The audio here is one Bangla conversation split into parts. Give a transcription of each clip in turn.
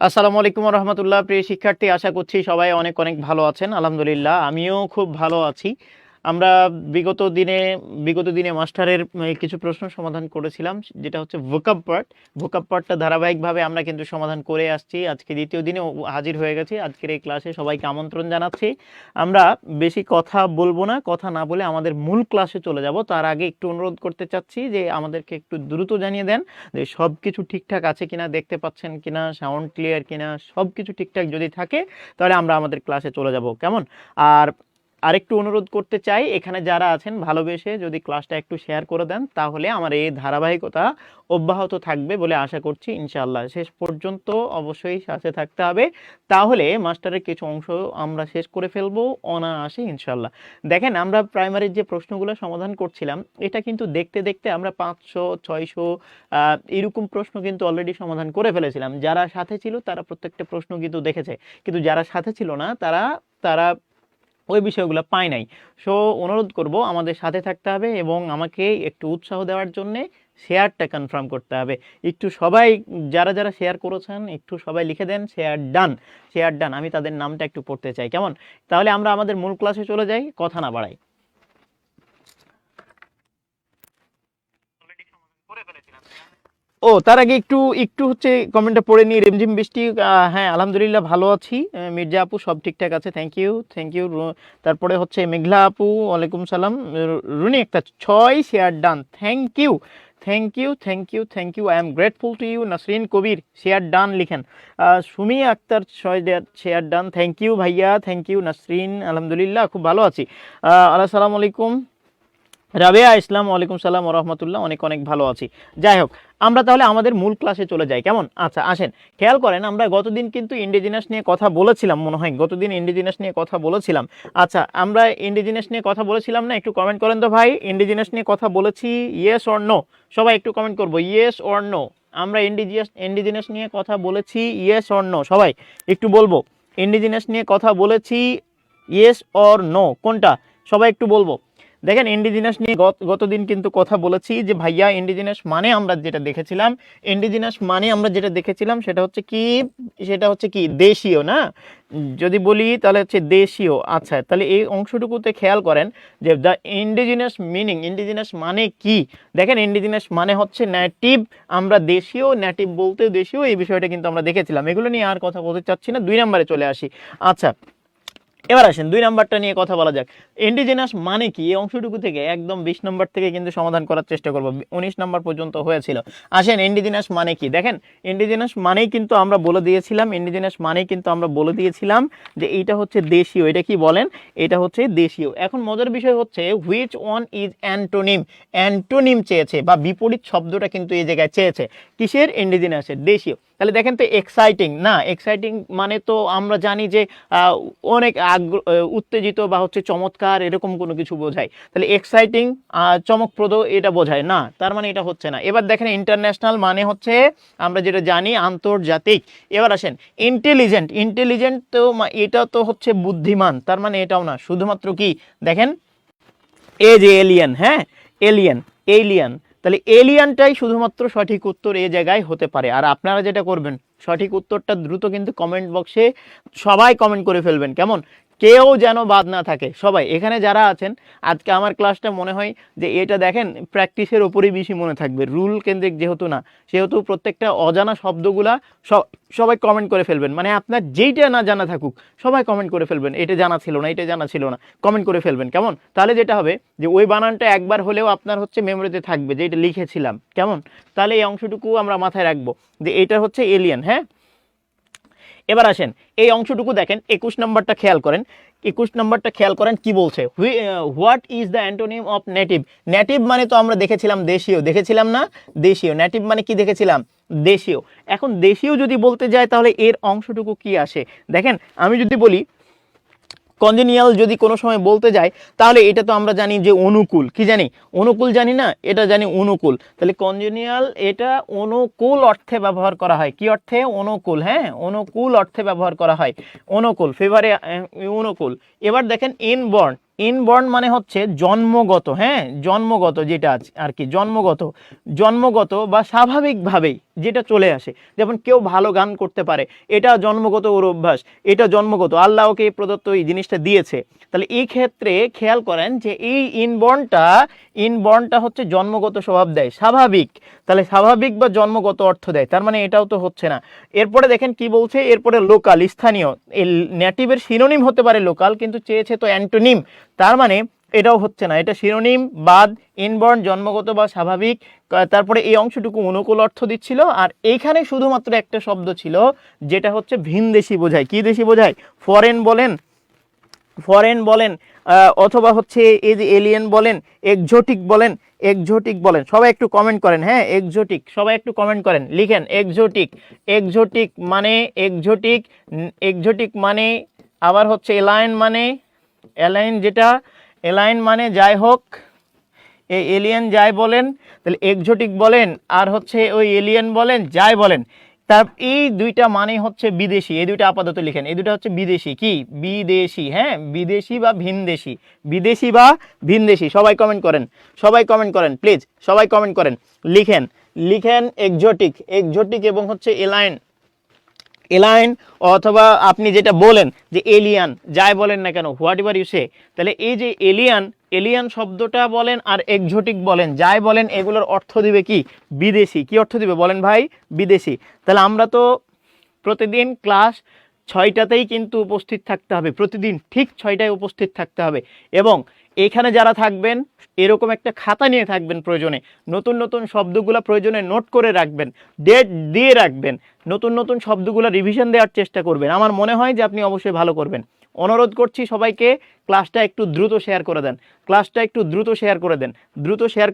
আসসালামু আলাইকুম রহমতুল্লাহ। প্রিয় শিক্ষার্থী, আশা করছি সবাই অনেক অনেক ভালো আছেন। আলহামদুলিল্লাহ আমিও খুব ভালো আছি। আমরা বিগত দিনে মাস্টারের কিছু প্রশ্ন সমাধান করেছিলাম, যেটা হচ্ছে ভোকাব পার্টটা ধারাবাহিকভাবে আমরা কিন্তু সমাধান করে আসছি। আজকে দ্বিতীয় দিনে হাজির হয়ে গেছি। আজকের এই ক্লাসে সবাইকে আমন্ত্রণ জানাচ্ছি। আমরা বেশি কথা বলবো না, কথা না বলে আমাদের মূল ক্লাসে চলে যাব। তার আগে একটু অনুরোধ করতে চাচ্ছি যে আমাদেরকে একটু দ্রুত জানিয়ে দেন যে সব কিছু ঠিকঠাক আছে কিনা, দেখতে পাচ্ছেন কিনা, সাউন্ড ক্লিয়ার কিনা। সব কিছু ঠিকঠাক যদি থাকে তাহলে আমরা আমাদের ক্লাসে চলে যাব, কেমন? আর আরেকটু অনুরোধ করতে চাই, এখানে যারা আছেন ভালোবেসে যদি ক্লাসটা একটু শেয়ার করে দেন তাহলে আমার এই ধারাবাহিকতা অব্যাহত থাকবে বলে আশা করছি ইনশাআল্লাহ। শেষ পর্যন্ত অবশ্যই সাথে থাকতে হবে, তাহলে মাস্টারের কিছু অংশ আমরা শেষ করে ফেলবো অনায়াসে ইনশাআল্লাহ। দেখেন, আমরা প্রাইমারির যে প্রশ্নগুলো সমাধান করছিলাম, এটা কিন্তু দেখতে দেখতে আমরা 500 600 এরকম প্রশ্ন কিন্তু অলরেডি সমাধান করে ফেলেছিলাম। যারা সাথে ছিল তারা প্রত্যেকটা প্রশ্ন কিন্তু দেখেছে, কিন্তু যারা সাথে ছিল না তারা তারা ওই বিষয়গুলো পায় নাই। সো অনুরোধ করব আমাদের সাথে থাকতে হবে এবং আমাকে একটু উৎসাহ দেওয়ার জন্যে শেয়ারটা কনফার্ম করতে হবে। একটু সবাই, যারা যারা শেয়ার করেছেন, একটু সবাই লিখে দেন শেয়ার ডান, শেয়ার ডান। আমি তাদের নামটা একটু পড়তে চাই, কেমন? তাহলে আমরা আমাদের মূল ক্লাসে চলে যাই, কথা না বাড়াই। ও, তার আগে একটু একটু হচ্ছে কমেন্টটা পড়ে নিই। রিমঝিম বৃষ্টি, হ্যাঁ আলহামদুলিল্লাহ ভালো আছি। মির্জা আপু সব ঠিকঠাক আছে, থ্যাংক ইউ থ্যাংক ইউ। তারপরে হচ্ছে মেঘলা আপু, ওয়ালাইকুম সালাম। রুনি একটা 6 share done, thank you thank you thank you thank you, I am grateful to you. Nasrin Kabir share done লিখেন। Sumi Akter 6 share done, thank you ভাইয়া, থ্যাংক ইউ নাসরিন। আলহামদুলিল্লাহ খুব ভালো আছি। আসসালামু আলাইকুম রাবেয়া ইসলাম, ওয়ালাইকুম সালাম ও রহমতুল্লাহ, অনেক অনেক ভালো আছি। যাই হোক, আমরা তাহলে আমাদের মূল ক্লাসে চলে যাই, কেমন? আচ্ছা আসেন, খেয়াল করেন আমরা গতদিন কিন্তু ইন্ডিজিনাস নিয়ে কথা বলেছিলাম, মনে হয় গতদিন ইন্ডিজিনাস নিয়ে কথা বলেছিলাম। আচ্ছা, আমরা ইন্ডিজিনাস নিয়ে কথা বলেছিলাম না? একটু কমেন্ট করেন তো ভাই, ইন্ডিজিনাস নিয়ে কথা বলেছি ইয়েস অর নো? সবাই একটু কমেন্ট করবো ইয়েস অর নো। আমরা ইন্ডিজিনাস নিয়ে কথা বলেছি ইয়েস অর নো? সবাই একটু বলবো ইন্ডিজিনাস নিয়ে কথা বলেছি ইয়েস অর নো কোনটা? সবাই একটু বলবো। দেখেন, ইন্ডিজিনাস নিয়ে গতদিন কিন্তু কথা বলেছি যে ভাইয়া ইন্ডিজিনাস মানে আমরা যেটা দেখেছিলাম, সেটা হচ্ছে কি দেশীয় না? যদি বলি তাহলে হচ্ছে দেশীয়। আচ্ছা, তাহলে এই অংশটুকুতে খেয়াল করেন যে দ্য ইন্ডিজিনাস মিনিং, ইন্ডিজিনাস মানে কি? দেখেন, ইন্ডিজিনাস মানে হচ্ছে নেটিভ। আমরা দেশীয়, নেটিভ বলতে দেশীয়, এই বিষয়টা কিন্তু আমরা দেখেছিলাম। এগুলো নিয়ে আর কথা বলতে চাচ্ছি না, 2 নম্বরে চলে আসি। আচ্ছা, এবার আসেন 2 নাম্বারটা নিয়ে কথা বলা যাক। ইন্ডিজিনাস মানে কি, এই অংশটুকু থেকে একদম 20 নম্বর থেকে কিন্তু সমাধান করার চেষ্টা করব। 19 নম্বর পর্যন্ত হয়েছিল। আসেন, ইন্ডিজিনাস মানে কি দেখেন। ইন্ডিজিনাস মানেই কিন্তু আমরা বলে দিয়েছিলাম যে এইটা হচ্ছে দেশীয়। এটা কি বলেন? এটা হচ্ছে দেশীয়। এখন মজার বিষয় হচ্ছে which one is antonym. Antonym চেয়েছে বা বিপরীত শব্দটা কিন্তু এই জায়গায় চেয়েছে। কিসের? ইন্ডিজিনাসের, দেশীয়। তাহলে দেখেন তো, এক্সাইটিং না? এক্সাইটিং মানে তো আমরা জানি যে অনেক উত্তেজিত বা হচ্ছে চমৎকার, এরকম কোনো কিছু বোঝায়। তাহলে এক্সাইটিং চমকপ্রদ এটা বোঝায় না, তার মানে এটা হচ্ছে না। এবার দেখেন, ইন্টারন্যাশনাল মানে হচ্ছে আমরা যেটা জানি আন্তর্জাতিক। এবার আসেন ইন্টেলিজেন্ট, ইন্টেলিজেন্ট তো এটা তো হচ্ছে বুদ্ধিমান, তার মানে এটাও না। শুধুমাত্র কি দেখেন, এ যে এলিয়েন, হ্যাঁ এলিয়েন, এলিয়েন। তাহলে এলিয়ানটাই শুধুমাত্র সঠিক উত্তর এ জায়গায় হতে পারে। আর আপনারা যেটা করবেন, সঠিক উত্তরটা দ্রুত কিন্তু কমেন্ট বক্সে সবাই কমেন্ট করে ফেলবেন, কেমন? কেউ যেন বাদ না থাকে। সবাই এখানে যারা আছেন, আজকে আমার ক্লাসটা মনে হয় যে এটা দেখেন প্র্যাকটিসের ওপরেই বেশি মনে থাকবে, রুল কেন্দ্রিক যেহেতু না, সেহেতু প্রত্যেকটা অজানা শব্দগুলা সবাই কমেন্ট করে ফেলবেন। মানে আপনার যেইটা না জানা থাকুক সবাই কমেন্ট করে ফেলবেন, এটা জানা ছিল না, এটা জানা ছিল না, কমেন্ট করে ফেলবেন, কেমন? তাহলে যেটা হবে যে ওই বানানটা একবার হলেও আপনার হচ্ছে মেমোরিতে থাকবে যে এটা লিখেছিলাম, কেমন? তাহলে এই অংশটুকু আমরা মাথায় রাখবো যে এটা হচ্ছে এলিয়েন, হ্যাঁ। এবার আসেন, এই অংশটুকু দেখেন, 21 নম্বরটা খেয়াল করেন। 21 নম্বরটা খেয়াল করেন কি বলছে, what is the antonym of native. Native মানে তো আমরা দেখেছিলাম দেশীয়, দেখেছিলাম না? দেশীয়। নেটিভ মানে কি দেখেছিলাম? দেশীয়। এখন দেশীয় যদি বলতে যায় তাহলে এর অংশটুকু কি আসে দেখেন। আমি যদি বলি কনজেনিয়াল, যদি কোনো সময় বলতে যাই তাহলে এটা তো আমরা জানি যে অনুকূল। কি জানি? অনুকূল জানি না? এটা জানি অনুকূল। তাহলে কনজেনিয়াল এটা অনুকূল অর্থে ব্যবহার করা হয়। কি অর্থে? অনুকূল, হ্যাঁ অনুকূল অর্থে ব্যবহার করা হয়। অনুকূল, ফেভারে অনুকূল। এবার দেখেন ইনবর্ন, ইনবর্ন মানে হচ্ছে জন্মগত, হ্যাঁ জন্মগত, যেটা আছে আর কি, জন্মগত, জন্মগত বা স্বাভাবিকভাবেই যেটা চলে আসে। যেমন কেউ ভালো গান করতে পারে, এটা জন্মগত ওর অভ্যাস, এটা জন্মগত, আল্লাহ ওকে প্রদত্ত এই জিনিসটা দিয়েছে। তাহলে এই ক্ষেত্রে খেয়াল করেন যে এই ইনবর্নটা হচ্ছে জন্মগত স্বভাব দেয়, স্বাভাবিক। তাহলে স্বাভাবিক বা জন্মগত অর্থ দেয়, তার মানে এটাও তো হচ্ছে না। এরপরে দেখেন কি বলছে, এরপরে লোকাল, স্থানীয়। এই নেটিভের সিনোনিম হতে পারে লোকাল, কিন্তু চেয়েছে তো অ্যান্টোনিম, তার মানে এটাও হচ্ছে না, এটা সিনোনিম বাদ, ইনবর্ন জন্মগত বা স্বাভাবিক। তারপরে এই অংশটুকু অনুকূল অর্থ দিচ্ছিল, আর এইখানে শুধুমাত্র একটা শব্দ ছিল যেটা হচ্ছে ভিনদেশি বোঝায়। কি দেশি বোঝায়? ফরেন বলেন অথবা হচ্ছে এই যে এলিয়েন বলেন, এক্সোটিক বলেন, এক্সোটিক বলেন। সবাই একটু কমেন্ট করেন, হ্যাঁ এক্সোটিক, সবাই একটু কমেন্ট করেন, লিখেন এক্সোটিক। এক্সোটিক মানে এক্সোটিক, এক্সোটিক মানে আবার হচ্ছে এলাইন মানে এলাইন, যেটা এলাইন মানে যাই হোক, এই এলিয়েন যাই বলেন, তাহলে এক্সোটিক বলেন আর হচ্ছে ওই এলিয়েন বলেন, যাই বলেন, তার এই দুইটা মানে হচ্ছে বিদেশি। এই দুইটা আপাতত লিখেন, এই দুইটা হচ্ছে বিদেশি। কি? বিদেশি, হ্যাঁ বিদেশি বা ভিনদেশি, বিদেশি বা ভিনদেশি। সবাই কমেন্ট করেন, সবাই কমেন্ট করেন প্লিজ, সবাই কমেন্ট করেন, লিখেন, লিখেন এক্সোটিক, এক্সোটিক এবং হচ্ছে এলাইন, এলাইন অথবা আপনি যেটা বলেন যে এলিয়ান, যাই বলেন না কেন, হোয়াট এভার ইউ সে, তাহলে এই যে এলিয়ান, এলিয়ান শব্দটা বলেন আর এক্সোটিক বলেন, যাই বলেন, এগুলোর অর্থ দিবে কি? বিদেশি। কি অর্থ দিবে বলেন ভাই? বিদেশি। তাহলে আমরা তো প্রতিদিন ক্লাস 6টাতেই কিন্তু উপস্থিত থাকতে হবে, প্রতিদিন ঠিক 6টায় উপস্থিত থাকতে হবে। এবং এখানে যারা থাকবেন এরকম একটা খাতা নিয়ে থাকবেন, প্রয়োজনে নতুন নতুন শব্দগুলো প্রয়োজনে নোট করে রাখবেন, ডেট দিয়ে রাখবেন, নতুন নতুন শব্দগুলো রিভিশন দেওয়ার চেষ্টা করবেন। আমার মনে হয় যে আপনি অবশ্যই ভালো করবেন। অনুরোধ করছি সবাইকে ক্লাসটা একটু দ্রুত শেয়ার করে দেন, ক্লাসটা একটু দ্রুত শেয়ার করে দেন। দ্রুত শেয়ার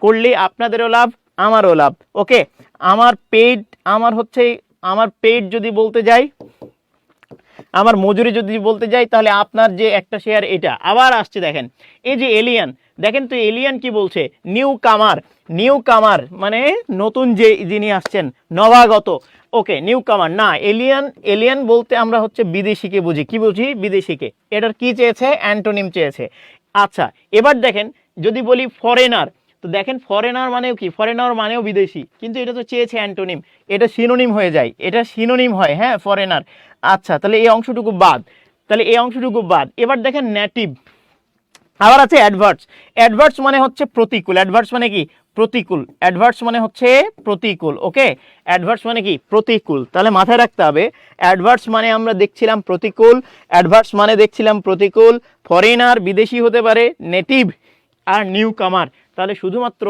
করলেই আপনাদেরও লাভ, আমারও লাভ। ওকে, আমার পেইড যদি বলতে যাই, আমার মজুরি যদি বলতে যাই, তাহলে আপনার যে একটা শেয়ার, এটা আবার আসছে। দেখেন এই যে এলিয়ান, দেখেন তো এলিয়ান কি বলছে? নিউ কামার, নিউ কামার মানে নতুন যে যিনি আসছেন, নবাগত। ওকে, নিউ কামার না, এলিয়ান, এলিয়ান বলতে আমরা হচ্ছে বিদেশিকে বুঝি। কি বুঝি? বিদেশিকে। এটার কি চেয়েছে? অ্যান্টোনিম চেয়েছে। আচ্ছা, এবার দেখেন যদি বলি ফরেনার, তো দেখেন ফরেনার মানেও কি? ফরেনার মানেও বিদেশি, কিন্তু এটা তো চেয়েছে অ্যান্টোনিম, এটা সিনোনিম হয়ে যায়, এটা সিনোনিম হয়, হ্যাঁ ফরেনার। আচ্ছা, তাহলে এই অংশটুকু বাদ, তাহলে এই অংশটুকু বাদ। এবার দেখেন নেটিভ, আবার আছে অ্যাডভার্টস। অ্যাডভার্টস মানে হচ্ছে প্রতিকূল। অ্যাডভার্টস মানে কি? প্রতিকূল। অ্যাডভার্টস মানে হচ্ছে প্রতিকূল। ওকে, অ্যাডভার্টস মানে কি? প্রতিকূল। তাহলে মাথায় রাখতে হবে, অ্যাডভার্টস মানে আমরা দেখছিলাম প্রতিকূল, অ্যাডভার্টস মানে দেখছিলাম প্রতিকূল। ফরেনার বিদেশি হতে পারে, নেটিভ আর নিউ কামার, তাহলে শুধুমাত্র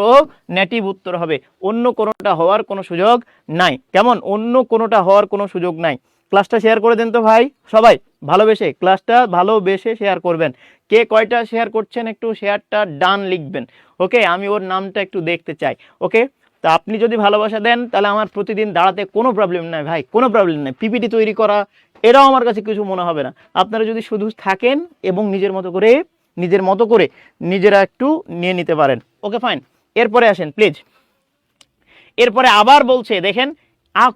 নেটিভ উত্তর হবে, অন্য কোনোটা হওয়ার কোনো সুযোগ নাই। কেমন? অন্য কোনোটা হওয়ার কোনো সুযোগ নাই। ক্লাসটা শেয়ার করে দেন তো ভাই, সবাই ভালোবেসে ক্লাসটা ভালোবেসে শেয়ার করবেন। কে কয়টা শেয়ার করছেন একটু শেয়ারটা ডান লিখবেন। ওকে, আমি ওর নামটা একটু দেখতে চাই। ওকে, তা আপনি যদি ভালোবাসা দেন তাহলে আমার প্রতিদিন দাঁড়াতে কোনো প্রবলেম নাই ভাই, কোনো প্রবলেম নাই। পিপিটি তৈরি করা এটাও আমার কাছে কিছু মনে হবে না। আপনারা যদি শুধু থাকেন এবং নিজের মতো করে নিজেরা একটু নিয়ে নিতে পারেন। ওকে ফাইন, এরপরে আসেন প্লিজ। এরপরে আবার বলছে, দেখেন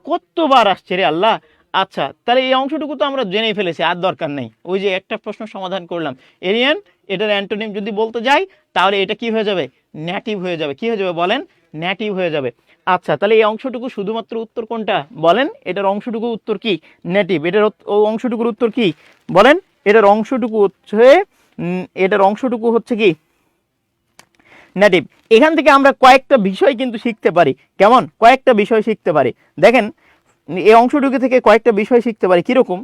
কতবার আসছে রে আল্লাহ। আচ্ছা, তাহলে এই অংশটুকু তো আমরা জেনেই ফেলেছি, আর দরকার নেই। ওই যে একটা প্রশ্ন সমাধান করলাম, এলিয়েন, এটার অ্যান্টোনিম যদি বলতে যাই তাহলে এটা কি হয়ে যাবে? নেটিভ হয়ে যাবে। কি হয়ে যাবে বলেন? নেটিভ হয়ে যাবে। আচ্ছা, তাহলে এই অংশটুকু শুধুমাত্র উত্তর কোনটা বলেন? এটার অংশটুকু উত্তর কি? নেটিভ। এটার অংশটুকুর উত্তর কি বলেন? এটার অংশটুকু হচ্ছে কি? নেটিভ। এখান থেকে আমরা কয়েকটা বিষয় কিন্তু শিখতে পারি। কেমন? কয়েকটা বিষয় শিখতে পারি। দেখেন এই অংশটুকু থেকে কয়েকটা বিষয় শিখতে পারি। কিরকম?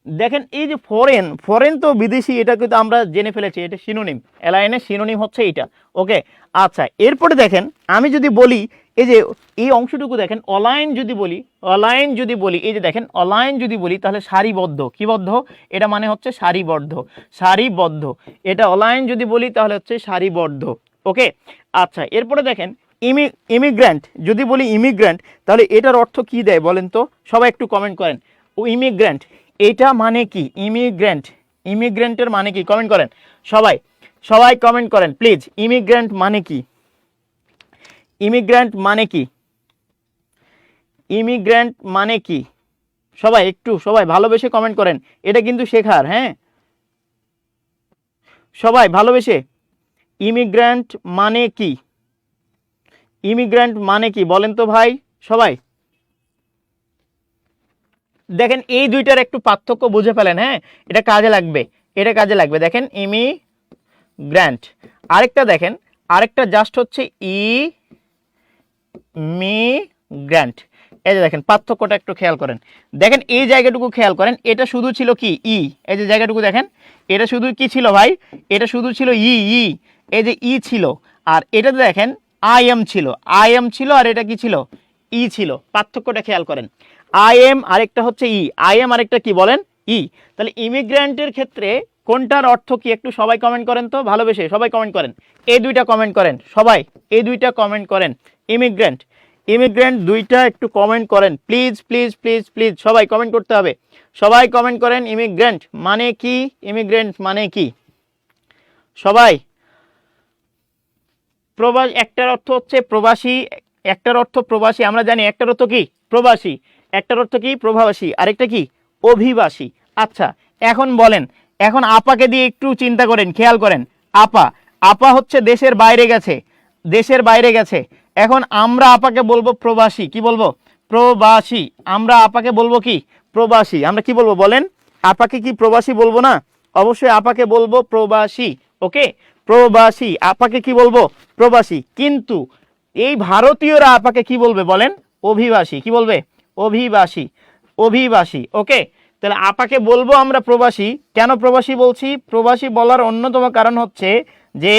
দেখেন এই যে ফরেন, ফরেন তো বিদেশি, এটা কিন্তু আমরা জেনে ফেলেছি, এটা সিনোনিম। অ্যালাইনের সিনোনিম হচ্ছে এইটা। ওকে, আচ্ছা, এরপরে দেখেন আমি যদি বলি, এই যে এই অংশটুকু দেখেন, অলাইন যদি বলি, অলাইন যদি বলি, এই যে দেখেন অলাইন যদি বলি, তাহলে সারিবদ্ধ। কি বদ্ধ? এটা মানে হচ্ছে সারিবদ্ধ, সারিবদ্ধ। এটা অলাইন যদি বলি তাহলে হচ্ছে সারিবদ্ধ। ওকে, আচ্ছা, এরপরে দেখেন ইমিগ্র্যান্ট যদি বলি, ইমিগ্র্যান্ট, তাহলে এটার অর্থ কি দেয় বলেন তো? সবাই একটু কমেন্ট করেন। ও ইমিগ্র্যান্ট, এটা মানে কি? ইমিগ্র্যান্ট, ইমিগ্র্যান্টের মানে কি? কমেন্ট করেন সবাই, সবাই কমেন্ট করেন প্লিজ। ইমিগ্র্যান্ট মানে কি? ইমিগ্র্যান্ট মানে কি? ইমিগ্র্যান্ট মানে কি? সবাই ভালোবেসে কমেন্ট করেন, এটা কিন্তু শেখার। হ্যাঁ, সবাই ভালোবেসে, ইমিগ্র্যান্ট মানে কি? ইমিগ্র্যান্ট মানে কি বলেন তো ভাই সবাই। দেখেন এই দুইটার একটু পার্থক্য বুঝে ফেলেন, হ্যাঁ এটা কাজে লাগবে, এটা কাজে লাগবে। দেখেন ইমিগ্র্যান্ট, আরেকটা দেখেন, আরেকটা জাস্ট হচ্ছে ইমিগ্র্যান্ট। এই যে দেখেন পার্থক্যটা একটু খেয়াল করেন, দেখেন এই জায়গাটুকু খেয়াল করেন, এটা শুধু ছিল কি ই, এই যে জায়গাটুকু দেখেন এটা শুধু কি ছিল ভাই, এটা শুধু ছিল ই, এই যে ই ছিল, আর এটাতে দেখেন আই এম ছিল, আই এম ছিল, আর এটা কি ছিল, ই ছিল। পার্থক্যটা খেয়াল করেন, আই এম আরেকটা হচ্ছে ই, আই এম আরেকটা কি বলেন ই। তাহলে ইমিগ্র্যান্টের ক্ষেত্রে কোনটার অর্থ কি একটু সবাই কমেন্ট করেন তো ভালোবেসে, সবাই কমেন্ট করেন, এই দুইটা কমেন্ট করেন সবাই, এই দুইটা কমেন্ট করেন। ইমিগ্র্যান্ট, ইমিগ্র্যান্ট দুইটা একটু কমেন্ট করেন প্লিজ প্লিজ প্লিজ প্লিজ, সবাই কমেন্ট করতে হবে, সবাই কমেন্ট করেন। ইমিগ্র্যান্ট মানে কি, ইমিগ্র্যান্ট মানে কি সবাই। প্রবাসী একটার অর্থ হচ্ছে প্রবাসী, একটার অর্থ প্রবাসী আমরা জানি, একটার অর্থ কি প্রবাসী, একটার অর্থ কি প্রবাসী, আরেকটা কি অভিবাসী। আচ্ছা এখন বলেন, এখন আপাকে দিয়ে একটু চিন্তা করেন, খেয়াল করেন, আপা, আপা হচ্ছে দেশের বাইরে গেছে, দেশের বাইরে গেছে, এখন আমরা আপাকে বলবো প্রবাসী, কি বলবো প্রবাসী, আমরা আপাকে বলবো কি প্রবাসী, আমরা কি বলবো বলেন, আপাকে কি প্রবাসী বলবো না, অবশ্যই আপাকে বলবো প্রবাসী, ওকে প্রবাসী, আপাকে কি বলবো প্রবাসী। কিন্তু এই ভারতীয়রা আপাকে কি বলবে বলেন, অভিবাসী, কি বলবে অভিবাসী, অভিবাসী, ওকে। তাহলে আপাকে বলবো আমরা প্রবাসী, কেন প্রবাসী বলছি, প্রবাসী বলার অন্যতম কারণ হচ্ছে যে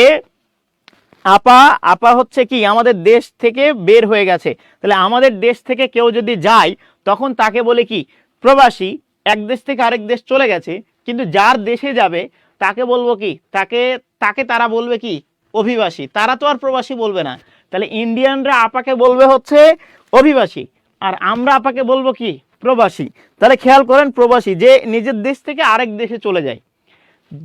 আপা, আপা হচ্ছে কি আমাদের দেশ থেকে বের হয়ে গেছে, তাহলে আমাদের দেশ থেকে কেউ যদি যায় তখন তাকে বলে কি প্রবাসী, এক দেশ থেকে আরেক দেশ চলে গেছে, কিন্তু যার দেশে যাবে তাকে বলবো কি, তাকে তাকে তারা বলবে কি অভিবাসী, তারা তো আর প্রবাসী বলবে না। তাহলে ইন্ডিয়ানরা আপাকে বলবে হচ্ছে অভিবাসী, আর আমরা আপাকে বলবো কি প্রবাসী। তাহলে খেয়াল করেন, প্রবাসী যে নিজের দেশ থেকে আরেক দেশে চলে যায়,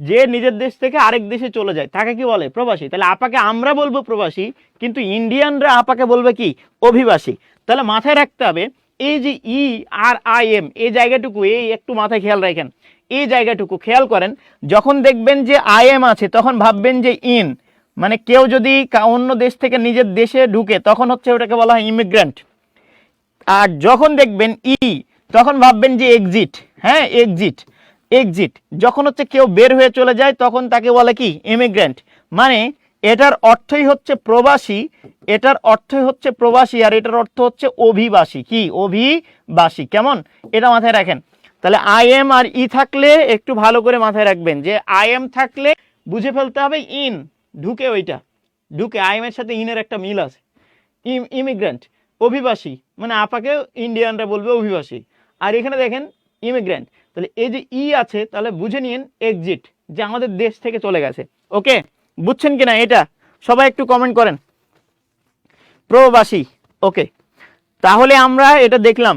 যে নিজের দেশ থেকে আরেক দেশে চলে যায় তাকে কি বলে প্রবাসী। তাহলে আপাকে আমরা বলবো প্রবাসী, কিন্তু ইন্ডিয়ানরা আপাকে বলবে কি অভিবাসী। তাহলে মাথায় রাখতে হবে এই যে ই আর আই এম এই জায়গাটুকু, এই একটু মাথায় খেয়াল রাখেন, এই জায়গাটুকু খেয়াল করেন, যখন দেখবেন যে আই এম আছে তখন ভাববেন যে ইন, মানে কেউ যদি অন্য দেশ থেকে নিজের দেশে ঢুকে তখন হচ্ছে ওটাকে বলা হয় ইমিগ্র্যান্ট। আর যখন দেখবেন ই তখন ভাববেন যে এক্সিট, হ্যাঁ এক্সিট, এক্সিট যখন হচ্ছে কেউ বের হয়ে চলে যায় তখন তাকে বলে কি ইমিগ্র্যান্ট। মানে এটার অর্থই হচ্ছে প্রবাসী, এটার অর্থই হচ্ছে প্রবাসী, আর এটার অর্থ হচ্ছে অভিবাসী, কি অভিবাসী, কেমন এটা মাথায় রাখেন। তাহলে আই এম আর ই থাকলে একটু ভালো করে মাথায় রাখবেন যে আই এম থাকলে বুঝে ফেলতে হবে ইন, ঢুকে ওইটা ঢুকে, আই এম এর সাথে ইনের একটা মিল আছে, ইমিগ্র্যান্ট অভিবাসী, মানে আপাকে ইন্ডিয়ানরা বলবে অভিবাসী, আর এখানে দেখেন ইমিগ্র্যান্ট। তাহলে এই যে ই আছে তাহলে বুঝে নিন এক্সিট, যে আমাদের দেশ থেকে চলে গেছে, ওকে বুঝছেন কিনা এটা, সবাই একটু কমেন্ট করেন প্রবাসী, ওকে। তাহলে আমরা এটা দেখলাম,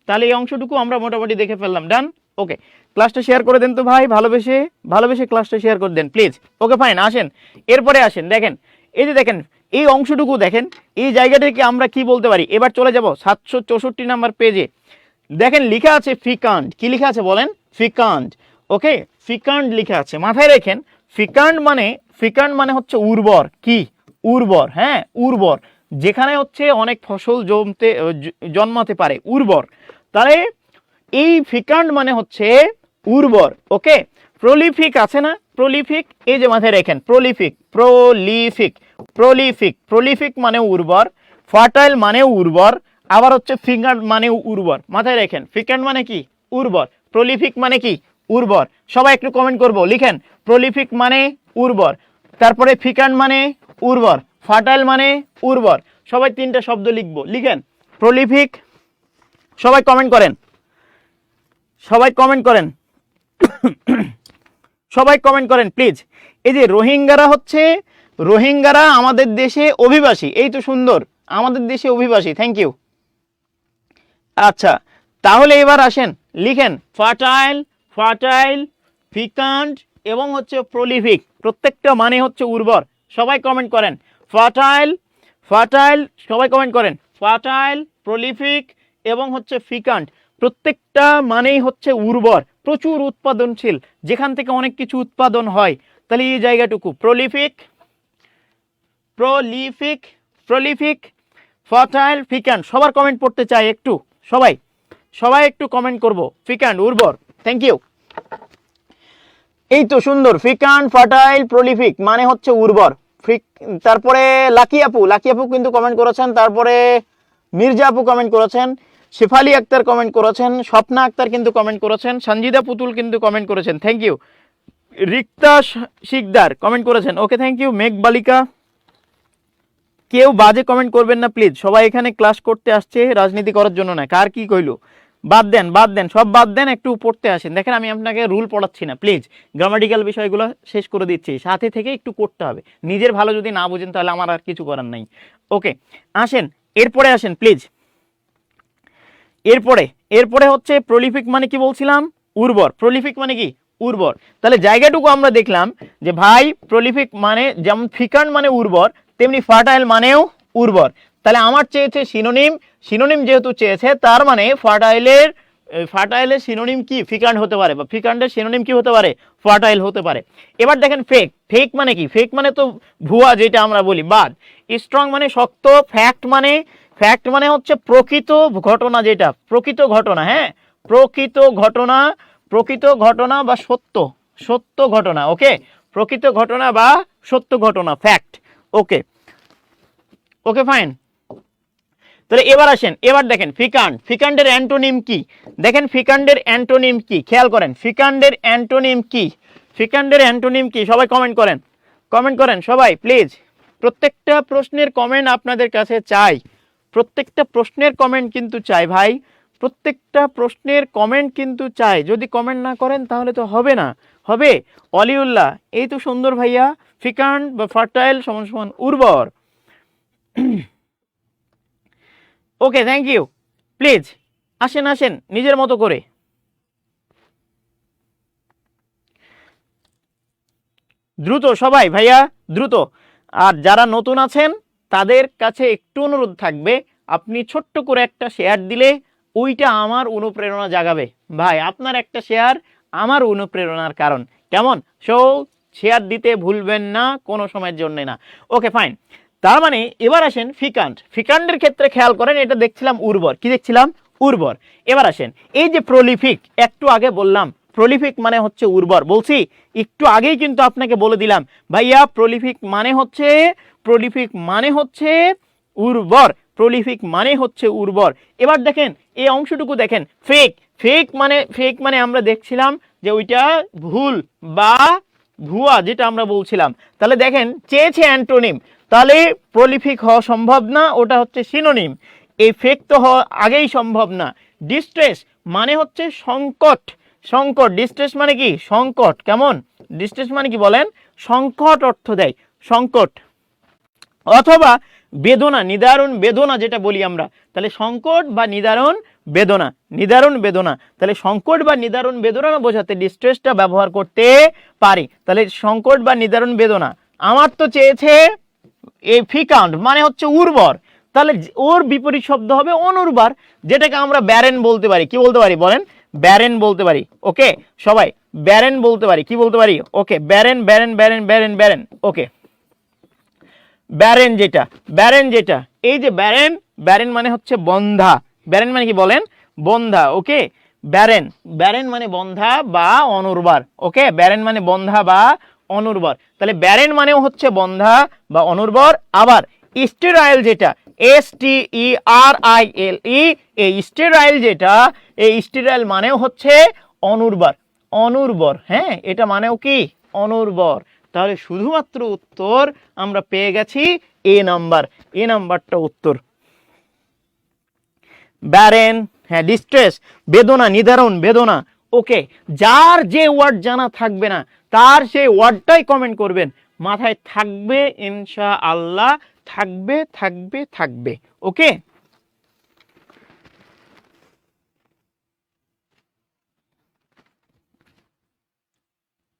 তাহলে এই অংশটুকু আমরা মোটামুটি দেখে ফেললাম, ডান, ওকে। ক্লাসটা শেয়ার করে দেন তো ভাই, ভালোবেসে ভালোবেসে ক্লাসটা শেয়ার করে দেন প্লিজ, ওকে ফাইন। আসেন এরপরে আসেন, দেখেন এই যে দেখেন এই অংশটুকু দেখেন, এই জায়গাটাকে আমরা কি বলতে পারি। এবার চলে যাব 764 নাম্বার পেজে, দেখেন লেখা আছে ফিকান্ড, কি লেখা আছে বলেন ফিকান্ড, ওকে ফিকান্ড লেখা আছে, মাথায় রাখেন ফিকান্ড মানে, ফিকান্ড মানে হচ্ছে উর্বর, কি উর্বর, হ্যাঁ উর্বর, যেখানে হচ্ছে অনেক ফসল জন্মাতে পারে, উর্বর। তাহলে এই ফিকান্ড মানে হচ্ছে উর্বর, ওকে। প্রলিফিক আছে না, প্রলিফিক, এই যে মাথায় রাখেন প্রলিফিক, প্রলিফিক, প্রলিফিক, প্রলিফিক মানে উর্বর, ফার্টাইল মানে উর্বর, আবার হচ্ছে ফিকান্ড মানে উর্বর, মাথায় রাখেন ফিকান্ড মানে কি উর্বর, প্রলিফিক মানে কি উর্বর। সবাই একটু কমেন্ট করবো, লিখেন প্রলিফিক মানে উর্বর, তারপরে ফিকান্ড মানে উর্বর, ফার্টাইল মানে উর্বর, সবাই তিনটা শব্দ লিখবো, লিখেন প্রলিফিক, সবাই কমেন্ট করেন, সবাই কমেন্ট করেন, সবাই কমেন্ট করেন প্লিজ। এই যে রোহিঙ্গারা হচ্ছে, রোহিঙ্গারা আমাদের দেশে অভিবাসী, এই তো সুন্দর, আমাদের দেশে অভিবাসী, থ্যাংক ইউ। আচ্ছা তাহলে এবার আসেন, লিখেন ফার্টাইল, ফার্টাইল, ফিকান্ড এবং হচ্ছে প্রলিফিক, প্রত্যেকটা মানে হচ্ছে উর্বর, সবাই কমেন্ট করেন ফার্টাইল, ফার্টাইল, সবাই কমেন্ট করেন ফার্টাইল, প্রলিফিক এবং হচ্ছে ফিকান্ড, প্রত্যেকটা মানেই হচ্ছে উর্বর, প্রচুর উৎপাদনশীল, যেখান থেকে অনেক কিছু উৎপাদন হয়, তাহলে এই জায়গাটুকু প্রলিফিক প্রলিফিক প্রলিফিক ফার্টাইল ফিকান্ট সবার কমেন্ট পড়তে চাই একটু সবাই সবাই একটু কমেন্ট করব ফিকান্ট উর্বর থ্যাংক ইউ এই তো সুন্দর ফিকান্ট ফার্টাইল প্রলিফিক মানে হচ্ছে উর্বর তারপরে লাকি আপু কিন্তু কমেন্ট করেছেন তারপরে মির্জা আপু কমেন্ট করেছেন শেফালি আক্তার কমেন্ট করেছেন স্বপ্না আক্তার কিন্তু কমেন্ট করেছেন সঞ্জিদা পুতুল কিন্তু কমেন্ট করেছেন thank you Rikta Sikdar comment করেছেন ওকে থ্যাংক ইউ মেঘ বালিকা কেউ বাজে কমেন্ট করবেন না প্লিজ সবাই এখানে ক্লাস করতে আসছে রাজনীতি করার জন্য না কার কি কইলো বাদ দেন সব বাদ দেন একটু পড়তে আসেন দেখেন আমি আপনাকে রুল পড়াচ্ছি না প্লিজ গ্রামাটিক্যাল বিষয়গুলো শেষ করে দিচ্ছি সাথে থেকে একটু করতে হবে নিজের ভালো যদি না বুঝেন তাহলে আমার আর কিছু করার নাই ওকে আসেন এরপরে আসেন প্লিজ এরপরে হচ্ছে প্রলিফিক মানে কি বলছিলাম উর্বর প্রলিফিক মানে কি উর্বর তাহলে জায়গাটুকু আমরা দেখলাম যে ভাই প্রলিফিক মানে যেমন ফিকান্ট মানে উর্বর তেমনি ফার্টাইল মানেও উর্বর তাহলে আমার চেয়েছে সিনোনিম যেহেতু চেয়েছে তার মানে ফার্টাইলের সিনোনিম কি ফিকান্ট হতে পারে বা ফিকান্টের সিনোনিম কি হতে পারে ফার্টাইল হতে পারে এবার দেখেন ফেক মানে কি ফেক মানে তো ভুয়া যেটা আমরা বলি বাদ স্ট্রং মানে শক্ত ফ্যাক্ট মানে হচ্ছে প্রকৃত ঘটনা যেটা প্রকৃত ঘটনা হ্যাঁ প্রকৃত ঘটনা বা সত্য ঘটনা ওকে প্রকৃত ঘটনা বা সত্য ঘটনা ফ্যাক্ট ওকে ফাইন তাহলে এবার দেখেন ফিকান্টের অ্যান্টোনিম কি দেখেন ফিকান্টের অ্যান্টোনিম কি খেয়াল করেন ফিকান্টের অ্যান্টোনিম কি সবাই কমেন্ট করেন সবাই প্লিজ প্রত্যেকটা প্রশ্নের কমেন্ট আপনাদের কাছে চাই প্রত্যেকটা প্রশ্নের কমেন্ট কিন্তু চাই ভাই প্রত্যেকটা প্রশ্নের কমেন্ট কিন্তু চাই যদি কমেন্ট না করেন তাহলে তো হবে না হবে অলিউল্লাহ এই তো সুন্দর ভাইয়া ফিকান্ট বা ফার্টাইল সমান উর্বর ওকে থ্যাংক ইউ প্লিজ আসেন নিজের মতো করে দ্রুত সবাই ভাইয়া দ্রুত আর যারা নতুন আছেন তাদের কাছে একটু অনুরোধ থাকবে আপনি ছোট্ট করে একটা শেয়ার দিলে ওইটা আমার অনুপ্রেরণা জাগাবে ভাই আপনার একটা শেয়ার আমার অনুপ্রেরণার কারণ কেমন শেয়ার দিতে ভুলবেন না কোনো সময়ের জন্য না ওকে ফাইন তার মানে এবার আসেন ফিকান্টের ক্ষেত্রে খেয়াল করেন এটা দেখছিলাম উর্বর কি দেখছিলাম উর্বর এবার আসেন এই যে প্রলিফিক একটু আগে বললাম প্রলিফিক মানে হচ্ছে উর্বর বলছি একটু আগেই কিন্তু আপনাকে বলে দিলাম ভাইয়া প্রলিফিক মানে হচ্ছে উর্বর এবার দেখেন এই অংশটুকু দেখেন ফেক মানে আমরা দেখছিলাম যে ওইটা ভুল বা ভুয়া যেটা আমরা বলছিলাম তাহলে দেখেন চেয়েছে অ্যান্টোনিম তাহলে প্রলিফিক হওয়া সম্ভব না ওটা হচ্ছে সিনোনিম এই ফেক তো হওয়া আগেই সম্ভব না ডিস্ট্রেস মানে হচ্ছে সংকট ডিস্ট্রেস মানে কি সংকট কেমন ডিস্ট্রেস মানে কি বলেন সংকট অর্থ দেয় সংকট অথবা বেদনা নিদারুণ বেদনা যেটা বলি আমরা তাহলে সংকট বা নিদারুণ বেদনা তাহলে সংকট বা নিদারুণ বেদনা বোঝাতে ডিস্ট্রেসটা ব্যবহার করতে পারি তাহলে সংকট বা নিদারুণ বেদনা আমার তো চেয়েছে এই ফিকান্ট মানে হচ্ছে উর্বর তাহলে ওর বিপরীত শব্দ হবে অনুর্বর যেটাকে আমরা ব্যারেন বলতে পারি কি বলতে পারি বলেন ব্যারেন বলতে পারি ওকে সবাই ব্যারেন বলতে পারি কি বলতে পারি ওকে ব্যারেন ওকে ব্যারেন যেটা এই যে ব্যারেন মানে হচ্ছে বন্ধা ব্যারেন মানে কি বলেন বন্ধা ওকে ব্যারেন মানে বন্ধা বা অনুর্বর ওকে ব্যারেন মানে বন্ধা বা অনুর্বর তাহলে ব্যারেন মানেও হচ্ছে বন্ধা বা অনুর্বর আবার স্টেরাইল যেটা STERILE এই স্টেরাইল যেটা এই স্টেরাইল মানেও হচ্ছে অনুর্বর হ্যাঁ এটা মানেও কি অনুর্বর তাহলে শুধুমাত্র উত্তর আমরা পেয়ে গেছি এ নাম্বারটা উত্তর ব্যারেন হ্যাঁ ডিস্ট্রেস বেদনা নিদারুণ বেদনা ওকে যার যে ওয়ার্ড জানা থাকবে না তার সেই ওয়ার্ডটাই কমেন্ট করবেন মাথায় থাকবে ইনশাআল্লাহ থাকবে ওকে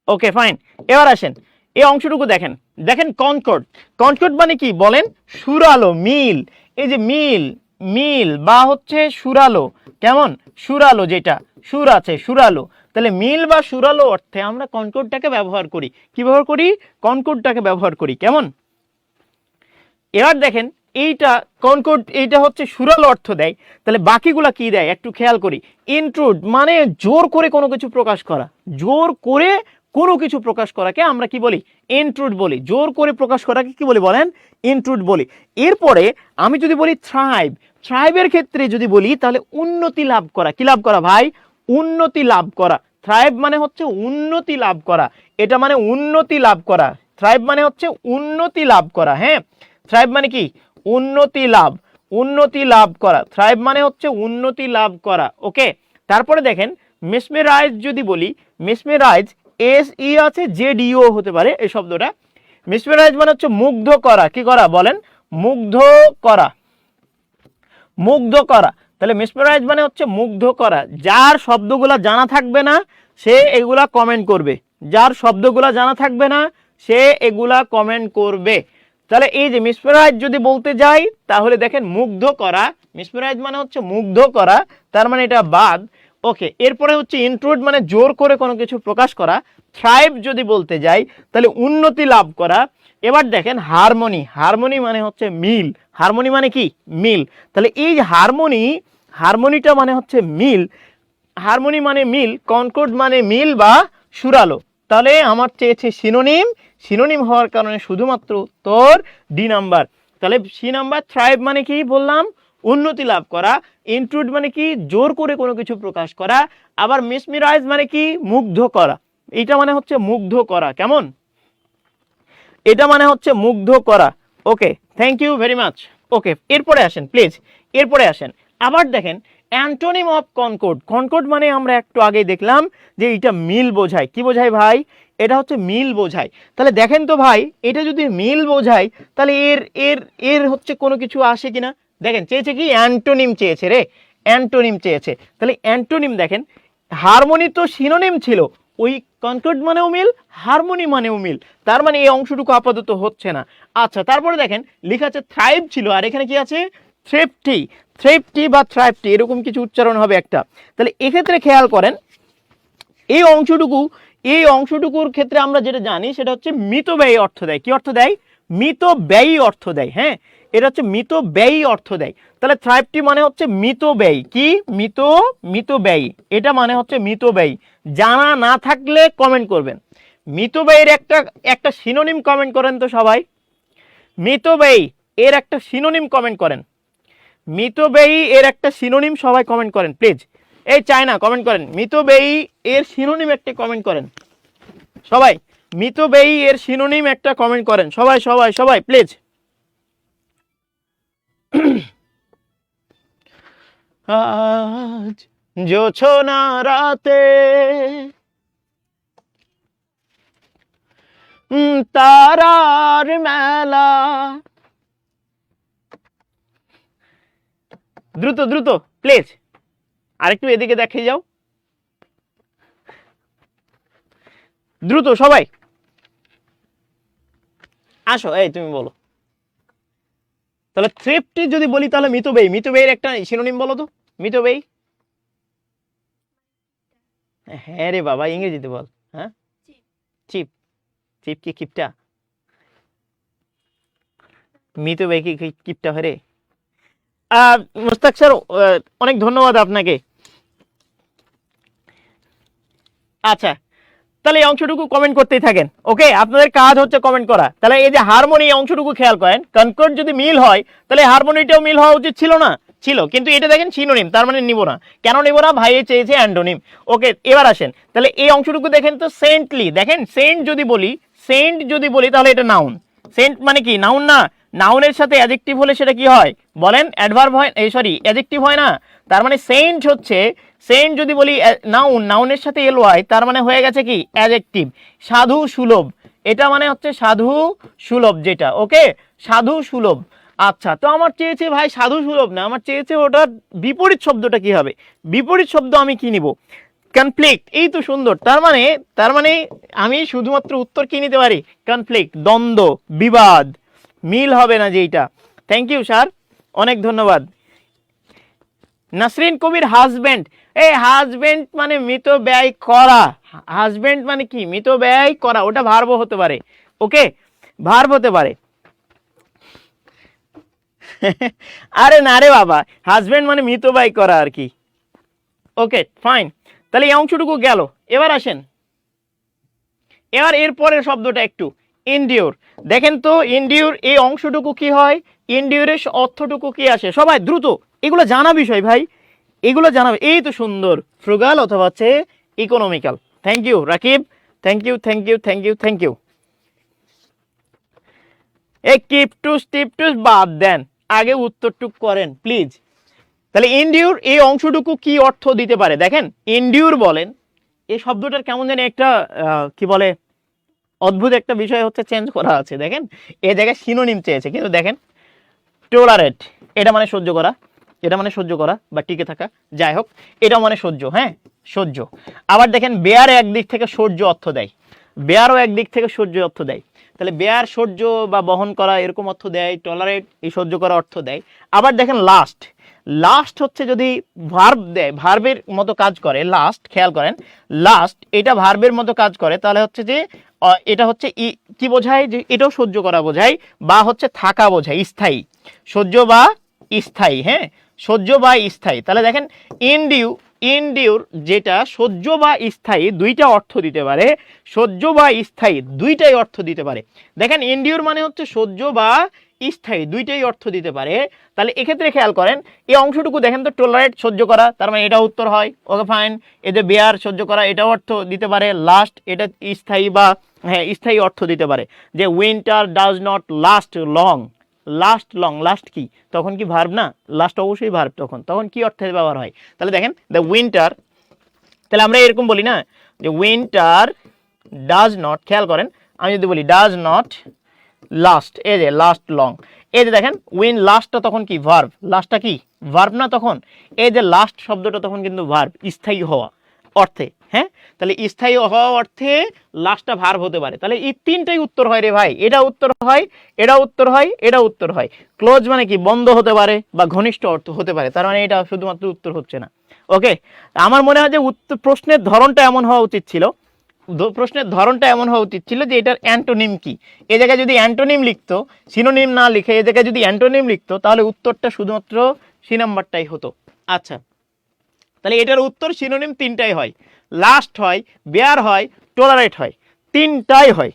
ওকে ফাইন এবার আসেন এই অংশটুকু দেখেন কনকর্ড মানে কি বলেন সুরালো মিল এই যে মিল বা হচ্ছে সুরালো কেমন সুরালো যেটা সুর আছে সুরালো তাহলে মিল বা সুরালো অর্থে আমরা কনকর্ডটাকে ব্যবহার করি। কি ব্যবহার করি? কনকর্ডটাকে ব্যবহার করি। কেমন? এবার দেখেন এইটা কনকর্ড, এইটা হচ্ছে সুরালো অর্থ দেয়, তাহলে বাকিগুলা কি দেয় একটু খেয়াল করি। ইন্ট্রুড মানে জোর করে কোনো কিছু প্রকাশ করা, জোর করে কোনো কিছু প্রকাশ করাকে আমরা কি বলি? ইন্ট্রুড বলি। জোর করে প্রকাশ করাকে কি বলি বলেন? ইন্ট্রুড বলি। এরপরে আমি যদি বলি থ্রাইভ, থ্রাইভের ক্ষেত্রে যদি বলি তাহলে উন্নতি লাভ করা। কি লাভ করা ভাই? উন্নতি লাভ করা। থ্রাইভ মানে হচ্ছে উন্নতি লাভ করা, এটা মানে উন্নতি লাভ করা। থ্রাইভ মানে হচ্ছে উন্নতি লাভ করা। হ্যাঁ, থ্রাইভ মানে কি? উন্নতি লাভ, উন্নতি লাভ করা। থ্রাইভ মানে হচ্ছে উন্নতি লাভ করা। ওকে, তারপরে দেখেন মেসমেরাইজ যদি বলি, মেসমেরাইজ এস ই আছে, জেড ইও হতে পারে এই শব্দটা। মেসমেরাইজ মানে হচ্ছে মুগ্ধ করা। কি করা বলেন? মুগ্ধ করা, মুগ্ধ করা। তাহলে মেসমেরাইজ মানে হচ্ছে মুগ্ধ করা। যার শব্দগুলা জানা থাকবে না সে এগুলা কমেন্ট করবে, যার শব্দগুলা জানা থাকবে না সে এগুলা কমেন্ট করবে। তাহলে এই যে মেসমেরাইজ যদি বলতে যাই তাহলে দেখেন মুগ্ধ করা, মেসমেরাইজ মানে হচ্ছে মুগ্ধ করা, তার মানে এটা বাদ। ওকে, এরপরে হচ্ছে ইন্ট্রুড মানে জোর করে কোনো কিছু প্রকাশ করা। থ্রাইভ যদি বলতে যাই তাহলে উন্নতি লাভ করা। এবার দেখেন হারমোনি, হারমোনি মানে হচ্ছে মিল। হারমোনি মানে কি? মিল। তাহলে এই হারমোনি, হারমোনিটা মানে হচ্ছে মিল, হারমোনি মানে মিল, কনকর্ড মানে মিল বা সুরালো। তাহলে আমার চেয়েছে সিনোনিম, সিনোনিম হওয়ার কারণে শুধুমাত্র উত্তর ডি নাম্বার। তাহলে সি নাম্বার। থ্রাইভ মানে কি বললাম? উন্নতি লাভ করা। ইন্ট্রুড মানে কি? জোর করে কোনো কিছু প্রকাশ করা। আবার মেসমেরাইজ মানে কি? মুগ্ধ করা। এটা মানে হচ্ছে মুগ্ধ করা। কেমন? এটা মানে হচ্ছে মুগ্ধ করা। ওকে, থ্যাংক ইউ ভেরি মাচ। ওকে, এরপরে আসেন প্লিজ, এরপরে আসেন। আবার দেখেন অ্যান্টোনিম অফ কনকর্ড। কনকর্ড মানে আমরা একটু আগেই দেখলাম যে এটা মিল বোঝায়। কি বোঝায় ভাই? এটা হচ্ছে মিল বোঝায়। তাহলে দেখেন তো ভাই, এটা যদি মিল বোঝায় তাহলে এর এর এর হচ্ছে কোনো কিছু আসে কিনা? দেখেন চেয়েছে কি? অ্যান্টোনিম চেয়েছে রে, অ্যান্টোনিম চেয়েছে। তাহলে অ্যান্টোনিম দেখেন, হারমোনি তো সিনোনিম ছিল, ওই কনকর্ড মানেও মিল, হারমোনি মানেও মিল, তার মানে এই অংশটুকু আপাতত হচ্ছে না। আচ্ছা, তারপরে দেখেন লেখা আছে থ্রাইভ ছিল, আর এখানে কি আছে? থ্রেফটি, থ্রেফটি বা থ্রাইভটি এরকম কিছু উচ্চারণ হবে একটা। তাহলে এক্ষেত্রে খেয়াল করেন এই অংশটুকু, এই অংশটুকুর ক্ষেত্রে আমরা যেটা জানি সেটা হচ্ছে মিতব্যয়ী অর্থ দেয়। কি অর্থ দেয়? মিতব্যয়ী অর্থ দেয়। হ্যাঁ, এটা হচ্ছে মিতব্যয়ী অর্থ দেয়। তাহলে থ্রাইভটি মানে হচ্ছে মিতব্যয়ী। কি? মিতব্যয়ী, এটা মানে হচ্ছে মিতব্যয়ী। জানা না থাকলে কমেন্ট করবেন। মিতব্যয়ীর একটা একটা সিনোনিম কমেন্ট করেন তো সবাই। মিতব্যয়ী এর একটা সিনোনিম কমেন্ট করেন। মিতব্যয়ী এর একটা সিনোনিম সবাই কমেন্ট করেন প্লিজ। এই চাই না, কমেন্ট করেন। মিতব্যয়ী এর সিনোনিম একটা কমেন্ট করেন সবাই। মিতব্যয়ী এর সিনোনিম একটা কমেন্ট করেন সবাই সবাই সবাই প্লিজ। আজ জোছনা রাতে তারার মেলা। দ্রুত দ্রুত প্লিজ, আরেকটু এদিকে দেখে যাও, দ্রুত সবাই আসো। এই তুমি বলো। তাহলে থ্রেফটি যদি বলি তাহলে মিতব্যয়ী, মিতব্যয়ীর একটা সিনোনিম বলো তো। মিতব্যয়ী, হ্যাঁ রে বাবা, ইংরেজিতে বল। হ্যাঁ, চিপ। চিপ কি কিপটা? মিতব্যয়ী কি কিপটা হয় রে? মুস্তাক স্যার অনেক ধন্যবাদ আপনাকে। আচ্ছা, তাহলে এই অংশটুকু কমেন্ট করতেই থাকেন। ওকে, আপনাদের কাজ হচ্ছে কমেন্ট করা। তাহলে এই যে হারমোনি অংশটুকু খেয়াল করেন, কনকর্ড যদি মিল হয় তাহলে হারমোনিটাও মিল হওয়া উচিত ছিল না? ছিল, কিন্তু এটা দেখেন সিনোনিম, তার মানে নিব না। কেন নিব না? ভাই চেয়েছে অ্যান্টোনিম। ওকে, এবার আসেন। তাহলে এই অংশটুকু দেখেন তো, সেন্টলি। দেখেন সেন্ট যদি বলি, সেন্ট যদি বলি তাহলে এটা নাউন। সেন্ট মানে কি? নাউন না? নাউনের সাথে অ্যাডজেক্টিভ হলে সেটা কি হয় বলেন? অ্যাডভার্ব হয়, এই সরি অ্যাডজেক্টিভ হয় না? তার মানে সেন্ট হচ্ছে, সেন্ট যদি বলি নাউন, নাউনের সাথে এল ওয়াই, তার মানে হয়ে গেছে কি? অ্যাডজেক্টিভ। সাধু সুলভ, এটা মানে হচ্ছে সাধু সুলভ যেটা। ওকে, সাধু সুলভ। আচ্ছা, তো আমার চেয়েছে ভাই সাধু সুলভ না, আমার চেয়েছে ওটার বিপরীত শব্দটা কি হবে। বিপরীত শব্দ আমি কি নিব? কনফ্লিক্ট। এই তো সুন্দর। তার মানে আমি শুধুমাত্র উত্তর কি নিতে পারি? কনফ্লিক্ট, দ্বন্দ্ব, বিবাদ। মিল হবে না যেইটা। থ্যাংক ইউ স্যার, অনেক ধন্যবাদ। নাসরিন কবির হাজব্যান্ড, এই হাজবেন্ড মানে মৃত ব্যয় করা, হাজবেন্ড মানে কি মৃত ব্যয় করা, ওটা ভার্ব হতে পারে। ওকে, ভার্ব হতে পারে। আরে না রে বাবা, হাজবেন্ড মানে মৃত ব্যয় করা আর কি। ওকে ফাইন, তাহলে এই অংশটুকু গেল। এবার আসেন, এবার এর পরের শব্দটা একটু, ইনডিউর। দেখেন তো ইনডিউর এই অংশটুকু কি হয়, ইনডিউরের অর্থটুকু কি আসে, সবাই দ্রুত এগুলো জানা বিষয় ভাই, এগুলো জানাবে। এই তো সুন্দর, ফ্রুগাল অথবা হচ্ছে economical. Thank you Rakib, thank you thank you thank you thank you. এই কিপটুস টিপটুস বাদ দেন, আগে উত্তরটুক করেন প্লিজ। তাহলে ইনডিউর এই অংশটুকু কি অর্থ দিতে পারে, দেখেন ইনডিউর বলেন, এই শব্দটার কেমন জানি একটা কি বলে অদ্ভুত একটা বিষয় হচ্ছে চেঞ্জ করা আছে। দেখেন এই জায়গায় সিনোনিম চেয়েছে, কিন্তু দেখেন টলারেট, এটা মানে সহ্য করা, এটা মানে সহ্য করা বা টিকে থাকা, যাই হোক এটা মানে সহ্য, হ্যাঁ সহ্য। আবার দেখেন বেয়ার একদিক থেকে সহ্য অর্থ দেয়, বেয়ারও একদিক থেকে সহ্য অর্থ দেয়। তাহলে বেয়ার সহ্য বা বহন করা এরকম অর্থ দেয়, টলারেট এই সহ্য করা অর্থ দেয়। আবার দেখেন লাস্ট, লাস্ট হচ্ছে যদি ভার্ব দেয়, ভার্বের মতো কাজ করে, লাস্ট খেয়াল করেন, লাস্ট এটা ভার্বের মতো কাজ করে, তাহলে হচ্ছে যে এটা হচ্ছে কি বোঝায়, যে এটাও সহ্য করা বোঝায় বা হচ্ছে থাকা বোঝায়, স্থায়ী, সহ্য বা স্থায়ী, হ্যাঁ সহ্য বা স্থায়ী। তাহলে দেখেন ইনডিউ, ইনডিউর যেটা সহ্য বা স্থায়ী দুইটা অর্থ দিতে পারে, সহ্য বা স্থায়ী দুইটাই অর্থ দিতে পারে। দেখেন ইনডিউর মানে হচ্ছে সহ্য বা স্থায়ী দুইটাই অর্থ দিতে পারে। তাহলে এক্ষেত্রে খেয়াল করেন এই অংশটুকু দেখেন তো, টলারেট সহ্য করা, তার মানে এটা উত্তর হয়। ওকে ফাইন, এই যে বেয়ার সহ্য করা এটাও অর্থ দিতে পারে। লাস্ট এটা স্থায়ী বা হ্যাঁ স্থায়ী অর্থ দিতে পারে, যে winter does not last long, last long, last কি তখন কি ভার্ব না, লাস্ট অবশ্যই ভার্ব, তখন তখন কি অর্থে ব্যবহার হয়। তাহলে দেখেন দ্য উইন্টার, তাহলে আমরা এরকম বলি না যে উইন্টার ডাজ নট, খেয়াল করেন আমি যদি বলি ডাজ নট লাস্ট, এই যে লাস্ট লং, এই যে দেখেন উইন লাস্টটা তখন কি ভার্ব, লাস্টটা কি ভার্ব না, তখন এই যে লাস্ট শব্দটা তখন কিন্তু ভার্ব, স্থায়ী হওয়া অর্থে, হ্যাঁ তাহলে স্থায়ী হওয়া অর্থে লাস্টটা ভার্ব হতে পারে। তাহলে এই তিনটাই উত্তর হয় রে ভাই, এটা উত্তর হয়, এটা উত্তর হয়, এটা উত্তর হয়। ক্লোজ মানে কি বন্ধ হতে পারে বা ঘনিষ্ঠ অর্থ হতে পারে, তার মানে এটা শুধুমাত্র উত্তর হচ্ছে না। ওকে, আমার মনে হয় যে উত্তর প্রশ্নের ধরনটা এমন হওয়া উচিত ছিল, প্রশ্নের ধরনটা এমন হওয়া উচিত ছিল যে এটার অ্যান্টোনিম কি, এ জায়গায় যদি অ্যান্টোনিম লিখতো, সিনোনিম না লিখে এ জায়গায় যদি অ্যান্টোনিম লিখতো, তাহলে উত্তরটা শুধুমাত্র সি নাম্বারটাই হতো। আচ্ছা, তাহলে এটার উত্তর সিনোনিম তিনটাই হয়, লাস্ট হয়, বেয়ার হয়, টলারেট হয়, তিনটাই হয়।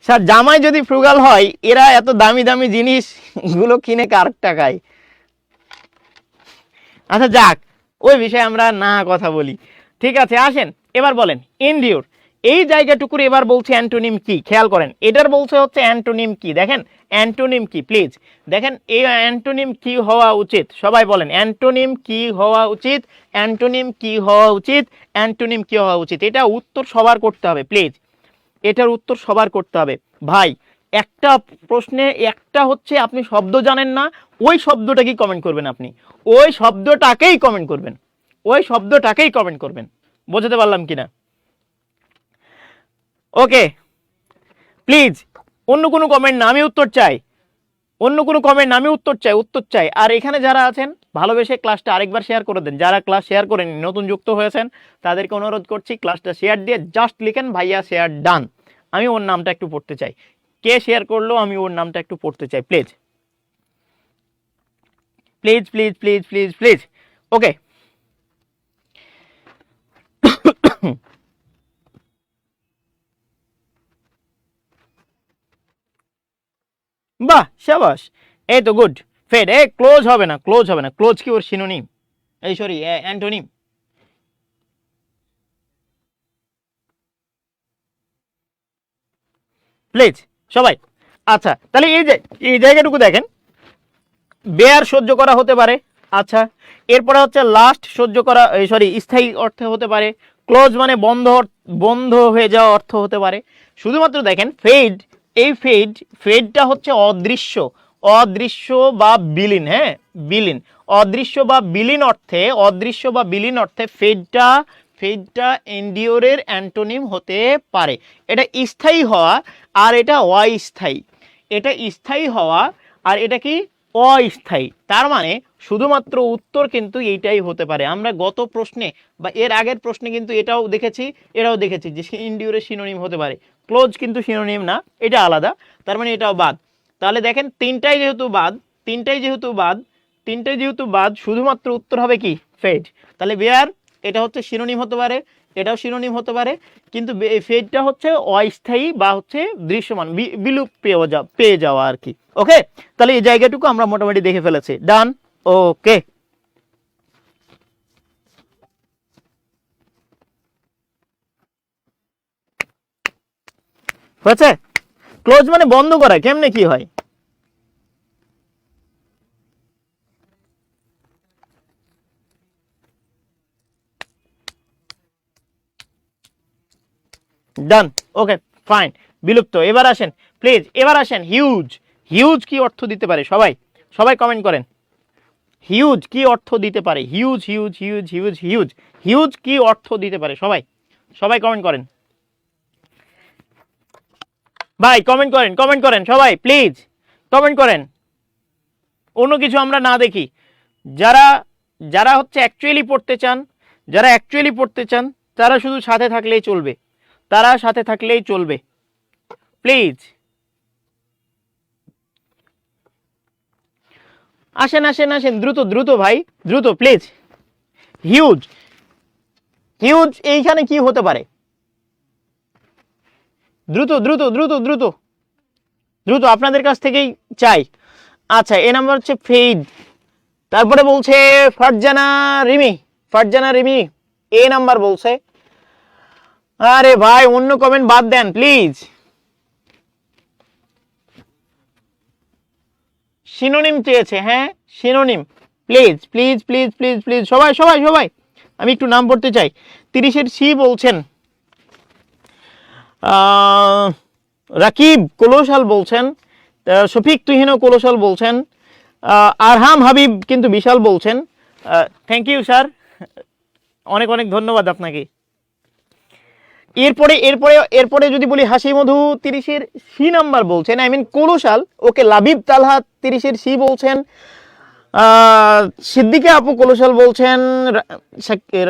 স্যার জামাই যদি ফ্রুগাল হয়, এরা এত দামি দামি জিনিস গুলো কিনে কার টাকায়? আচ্ছা যাক, ওই বিষয়ে আমরা না কথা বলি। ঠিক আছে, আসেন এবার বলেন ইনডিউর এই জায়গাটুকুর এবার বলছে অ্যান্টোনিম কি, খেয়াল করেন এটার বলছে হচ্ছে অ্যান্টোনিম কি, দেখেন অ্যান্টোনিম কি প্লিজ, দেখেন এই অ্যান্টোনিম কি হওয়া উচিত, সবাই বলেন অ্যান্টোনিম কি হওয়া উচিত, অ্যান্টোনিম কি হওয়া উচিত, অ্যান্টোনিম কি হওয়া উচিত, এটা উত্তর সবার করতে হবে প্লিজ, এটার উত্তর সবার করতে হবে ভাই। একটা প্রশ্নে একটা হচ্ছে আপনি শব্দ জানেন না, ওই শব্দটাকেই কমেন্ট করবেন, আপনি ওই শব্দটাকেই কমেন্ট করবেন, ওই শব্দটাকেই কমেন্ট করবেন। বোঝাতে পারলাম কিনা? ওকে প্লিজ, অন্য কোনো কমেন্ট না, আমি উত্তর চাই, অন্য কোনো কমেন্ট না, আমি উত্তর চাই, উত্তর চাই। আর এখানে যারা আছেন ভালোবেসে ক্লাসটা আরেকবার শেয়ার করে দেন, যারা ক্লাস শেয়ার করেনি নতুন যুক্ত হয়েছেন তাদেরকে অনুরোধ করছি ক্লাসটা শেয়ার দিয়ে জাস্ট লিখেন ভাইয়া শেয়ার ডান, আমি ওর নামটা একটু পড়তে চাই, কে শেয়ার করলো আমি ওর নামটা একটু পড়তে চাই please please please please please please. Okay বাহ শাবাশ, এই তো গুড। ফেড এ ক্লোজ হবে না, ক্লোজ হবে না, ক্লোজ কি ওর সিনোনিম, এই সরি অ্যান্টোনিম। প্লিজ সবাই। আচ্ছা তাহলে এই যে এই জায়গাটুকু দেখেন, বেয়ার সহ্য করা হতে পারে, আচ্ছা এরপরে হচ্ছে লাস্ট সহ্য করা, সরি স্থায়ী অর্থে হতে পারে, ক্লোজ মানে বন্ধ, বন্ধ হয়ে যাওয়া অর্থ হতে পারে। শুধুমাত্র দেখেন ফেড, এই ফেড, ফেডটা হচ্ছে অদৃশ্য, অদৃশ্য বা বিলীন, হ্যাঁ বিলীন, অদৃশ্য বা বিলীন অর্থে, অদৃশ্য বা বিলীন অর্থে ফেডটা, ফেডটা এন্ডিওরের অ্যান্টোনিম হতে পারে। এটা স্থায়ী হওয়া আর এটা অস্থায়ী, এটা স্থায়ী হওয়া আর এটা কি অস্থায়ী। তার মানে শুধুমাত্র উত্তর কিন্তু এইটাই হতে পারে। আমরা গত প্রশ্নে বা এর আগের প্রশ্নে কিন্তু এটাও দেখেছি যে ইনডিউরের সিনোনিম হতে পারে, ক্লোজ কিন্তু সিনোনিম না, এটা আলাদা। তার মানে এটাও বাদ। তাহলে দেখেন তিনটাই যেহেতু বাদ শুধুমাত্র উত্তর হবে কি ফেড। তাহলে বেয়ার এটা হচ্ছে সিনোনিম হতে পারে, এটাও সিনোনিম হতে পারে, কিন্তু ফেডটা হচ্ছে অস্থায়ী বা হচ্ছে দৃশ্যমান, বিলুপ পেয়ে যাওয়া আর কি। ওকে, তাহলে এই জায়গাটুকু আমরা মোটামুটি দেখে ফেলেছি। ডান। ওকে, হয়েছে। ক্লোজ মানে বন্ধ করা, কেমনে কি হয়? ডান। ওকে ফাইন, বিলুপ্ত। এবার আসেন প্লিজ, এবার আসেন হিউজ। হিউজ কি অর্থ দিতে পারে? সবাই সবাই কমেন্ট করেন, হিউজ কি অর্থ দিতে পারে? Huge huge huge huge huge huge কি অর্থ দিতে পারে? সবাই সবাই কমেন্ট করেন ভাই, কমেন্ট করেন সবাই প্লিজ, কমেন্ট করেন। অন্য কিছু আমরা না দেখি। যারা যারা হচ্ছে অ্যাকচুয়ালি পড়তে চান, তারা শুধু সাথে থাকলেই চলবে, প্লিজ। আসেন দ্রুত ভাই, দ্রুত প্লিজ। হিউজ এইখানে কি হতে পারে? দ্রুত আপনাদের কাছ থেকেই চাই। আচ্ছা, এ নাম্বার হচ্ছে ফেড। তারপরে বলছে ফারজানা রিমি এ নাম্বার বলছে। আরে ভাই, অন্য কমেন্ট বাদ দেন প্লিজ। সিনোনিম চেয়েছে, হ্যাঁ সিনোনিম, প্লিজ সবাই আমি একটু নাম পড়তে চাই। 30-এর সি বলছেন, রাকিব কোলোসাল বলছেন, শফিক তুহিনও কোলোসাল বলছেন, আরহাম হাবিব কিন্তু বিশাল বলছেন। থ্যাংক ইউ স্যার, অনেক ধন্যবাদ আপনাকে। এরপরে যদি বলি হাসি মধু 30-এর সি নাম্বার বলছেন, I mean colossal. Okay, Labib Talha 30-এর সি বলছেন, সিদ্দিকা আপু কোলোসাল বলছেন,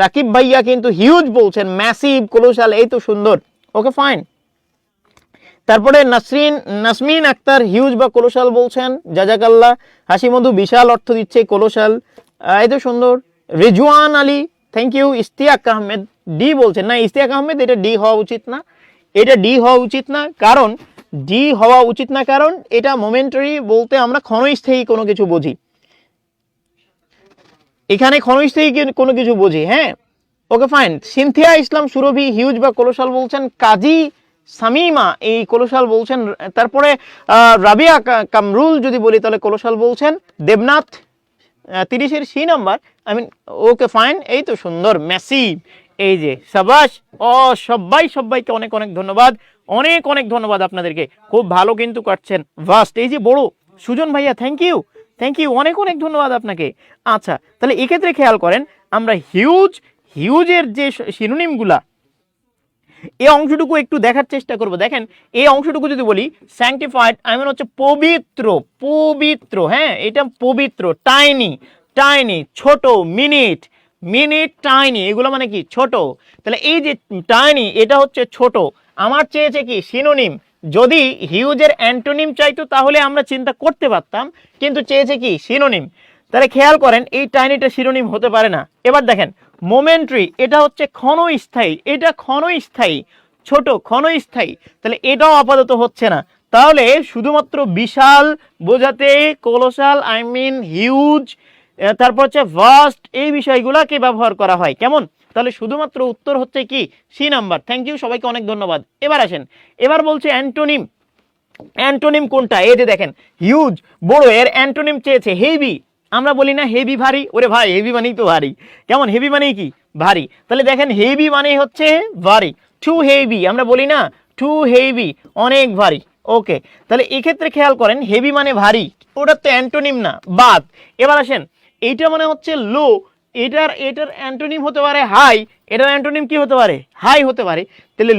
রাকিব ভাইয়া কিন্তু হিউজ বলছেন, ম্যাসিভ কোলোসাল, এই তো সুন্দর। Okay fine. তারপরে নাসমিন আক্তার হিউজ বা কোলোসাল বলছেন, জাজাকাল্লাহ। হাসি মধু বিশাল অর্থ দিচ্ছে, কোলোসাল, এই তো সুন্দর। Rizwan Ali, thank you. Istiaq Ahmed D বলছেন, না ইস্তিয়াক আহমেদ এটা ডি হওয়া উচিত না, কারণ এটা মোমেন্টারি বলতে আমরা ক্ষণস্থায়ী কোনো কিছু বুঝি, এখানে ক্ষণস্থায়ী কোনো কিছু বুঝি। হ্যাঁ, ওকে ফাইন। সিনথিয়া ইসলাম সুরভি হিউজ বা কোলোসাল বলছেন, কাজী সামিমা এই কোলোসাল বলছেন। তারপরে রাবিয়া কামরুল যদি বলি তাহলে কোলোসাল বলছেন। দেবনাথ 30-এর C number, I mean okay fine, এই তো সুন্দর, ম্যাসিভ, এই যে সাবাস। সবাইকে অনেক ধন্যবাদ, অনেক ধন্যবাদ আপনাদেরকে, খুব ভালো কিন্তু কাটছেন, ভাস্ট, এই যে বড় সুজন ভাইয়া, থ্যাংক ইউ অনেক ধন্যবাদ আপনাকে। আচ্ছা, তাহলে এক্ষেত্রে খেয়াল করেন, আমরা হিউজের যে সিনোনিমগুলা, এই অংশটুকু একটু দেখার চেষ্টা করব। দেখেন, এই অংশটুকু যদি বলি স্যাংটিফাইড, আই মিন হচ্ছে পবিত্র, হ্যাঁ এটা পবিত্র। টাইনি ছোট, মিনিট টাইনি, এগুলো মানে কি ছোট। তাহলে এই যে টাইনি, এটা হচ্ছে ছোট। আমার চেয়েছে কি সিনোনিম, যদি হিউজের অ্যান্টোনিম চাইতো তাহলে আমরা চিন্তা করতে পারতাম, কিন্তু চেয়েছে কি সিনোনিম। তাহলে খেয়াল করেন, এই টাইনিটা সিনোনিম হতে পারে না। এবার দেখেন মোমেন্টারি, এটা হচ্ছে ক্ষণস্থায়ী, ছোট ক্ষণস্থায়ী, তাহলে এটাও আপাতত হচ্ছে না। তাহলে শুধুমাত্র বিশাল বোঝাতে কোলোসাল, আই মিন হিউজ, তারপর হচ্ছে ভাস্ট, এই বিষয়গুলোকে ব্যবহার করা হয়। কেমন? তাহলে শুধুমাত্র উত্তর হচ্ছে কি সি নাম্বার। থ্যাংক ইউ সবাইকে, অনেক ধন্যবাদ। এবার আসেন, এবার বলছে অ্যান্টোনিম কোনটা? এই যে দেখেন, হিউজ বড়, এর অ্যান্টোনিম চেয়েছে হেভি। আমরা বলি না হেভি ভারী, ওরে ভাই হেভি মানেই তো ভারী, কেমন হেভি মানেই কি ভারী। তাহলে দেখেন হেভি মানেই হচ্ছে ভারী, টু হেভি, আমরা বলি না টু হেভি, অনেক ভারী। ওকে, তাহলে এক্ষেত্রে খেয়াল করেন, হেভি মানে ভারী, ওটার তো অ্যান্টোনিম না, বাদ। এবার আসেন, এইটা মানে হচ্ছে লো, এটার অ্যান্টোনিম হতে পারে হাই, এটার অ্যান্টোনিম কি হতে পারে? হাই হতে পারে। তাহলে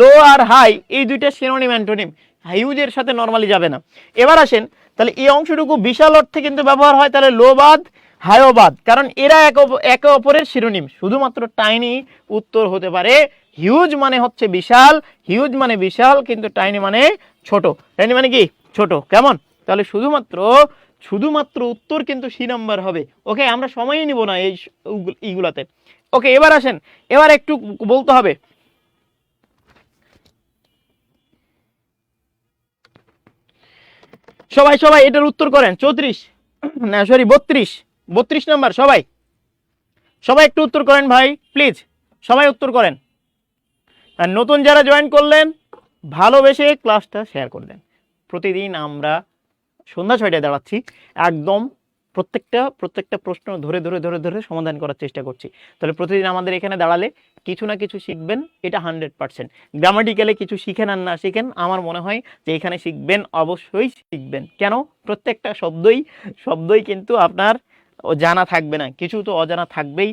লো আর হাই এই দুইটা সিনোনিম অ্যান্টোনিম, হিউজের সাথে নরমালি যাবে না। এবার আসেন, তাহলে এই অংশটুকু বিশাল অর্থে কিন্তু ব্যবহার হয়, তাহলে লো বাদ হাইও বাদ, কারণ এরা একে অপরের শিরোনিম। শুধুমাত্র টাইনি উত্তর হতে পারে। হিউজ মানে হচ্ছে বিশাল, হিউজ মানে বিশাল, কিন্তু টাইনি মানে ছোট। টাইনি মানে কি? ছোট। কেমন? তাহলে শুধুমাত্র উত্তর কিন্তু সি নাম্বার হবে। ওকে, আমরা সময়ই নিব না এইগুলাতে। ওকে, এবার আসেন, এবার একটু বলতে হবে। সবাই এটার উত্তর করেন। 34 না সরি 32 নাম্বার। সবাই একটু উত্তর করেন ভাই প্লিজ, সবাই উত্তর করেন। আর নতুন যারা জয়েন করলেন ভালোবেসে ক্লাসটা শেয়ার করে দেন। প্রতিদিন আমরা সন্ধ্যা 6টায় দাঁড়াচ্ছি, একদম প্রত্যেকটা প্রশ্ন ধরে সমাধান করার চেষ্টা করছি। তাহলে প্রতিদিন আমাদের এখানে দাঁড়ালে কিছু না কিছু শিখবেন, এটা 100%। গ্রামাটিক্যালে কিছু শিখেন আর না শিখেন, আমার মনে হয় যে এখানে শিখবেন, অবশ্যই শিখবেন। কেন? প্রত্যেকটা শব্দই কিন্তু আপনার জানা থাকবে না, কিছু তো অজানা থাকবেই।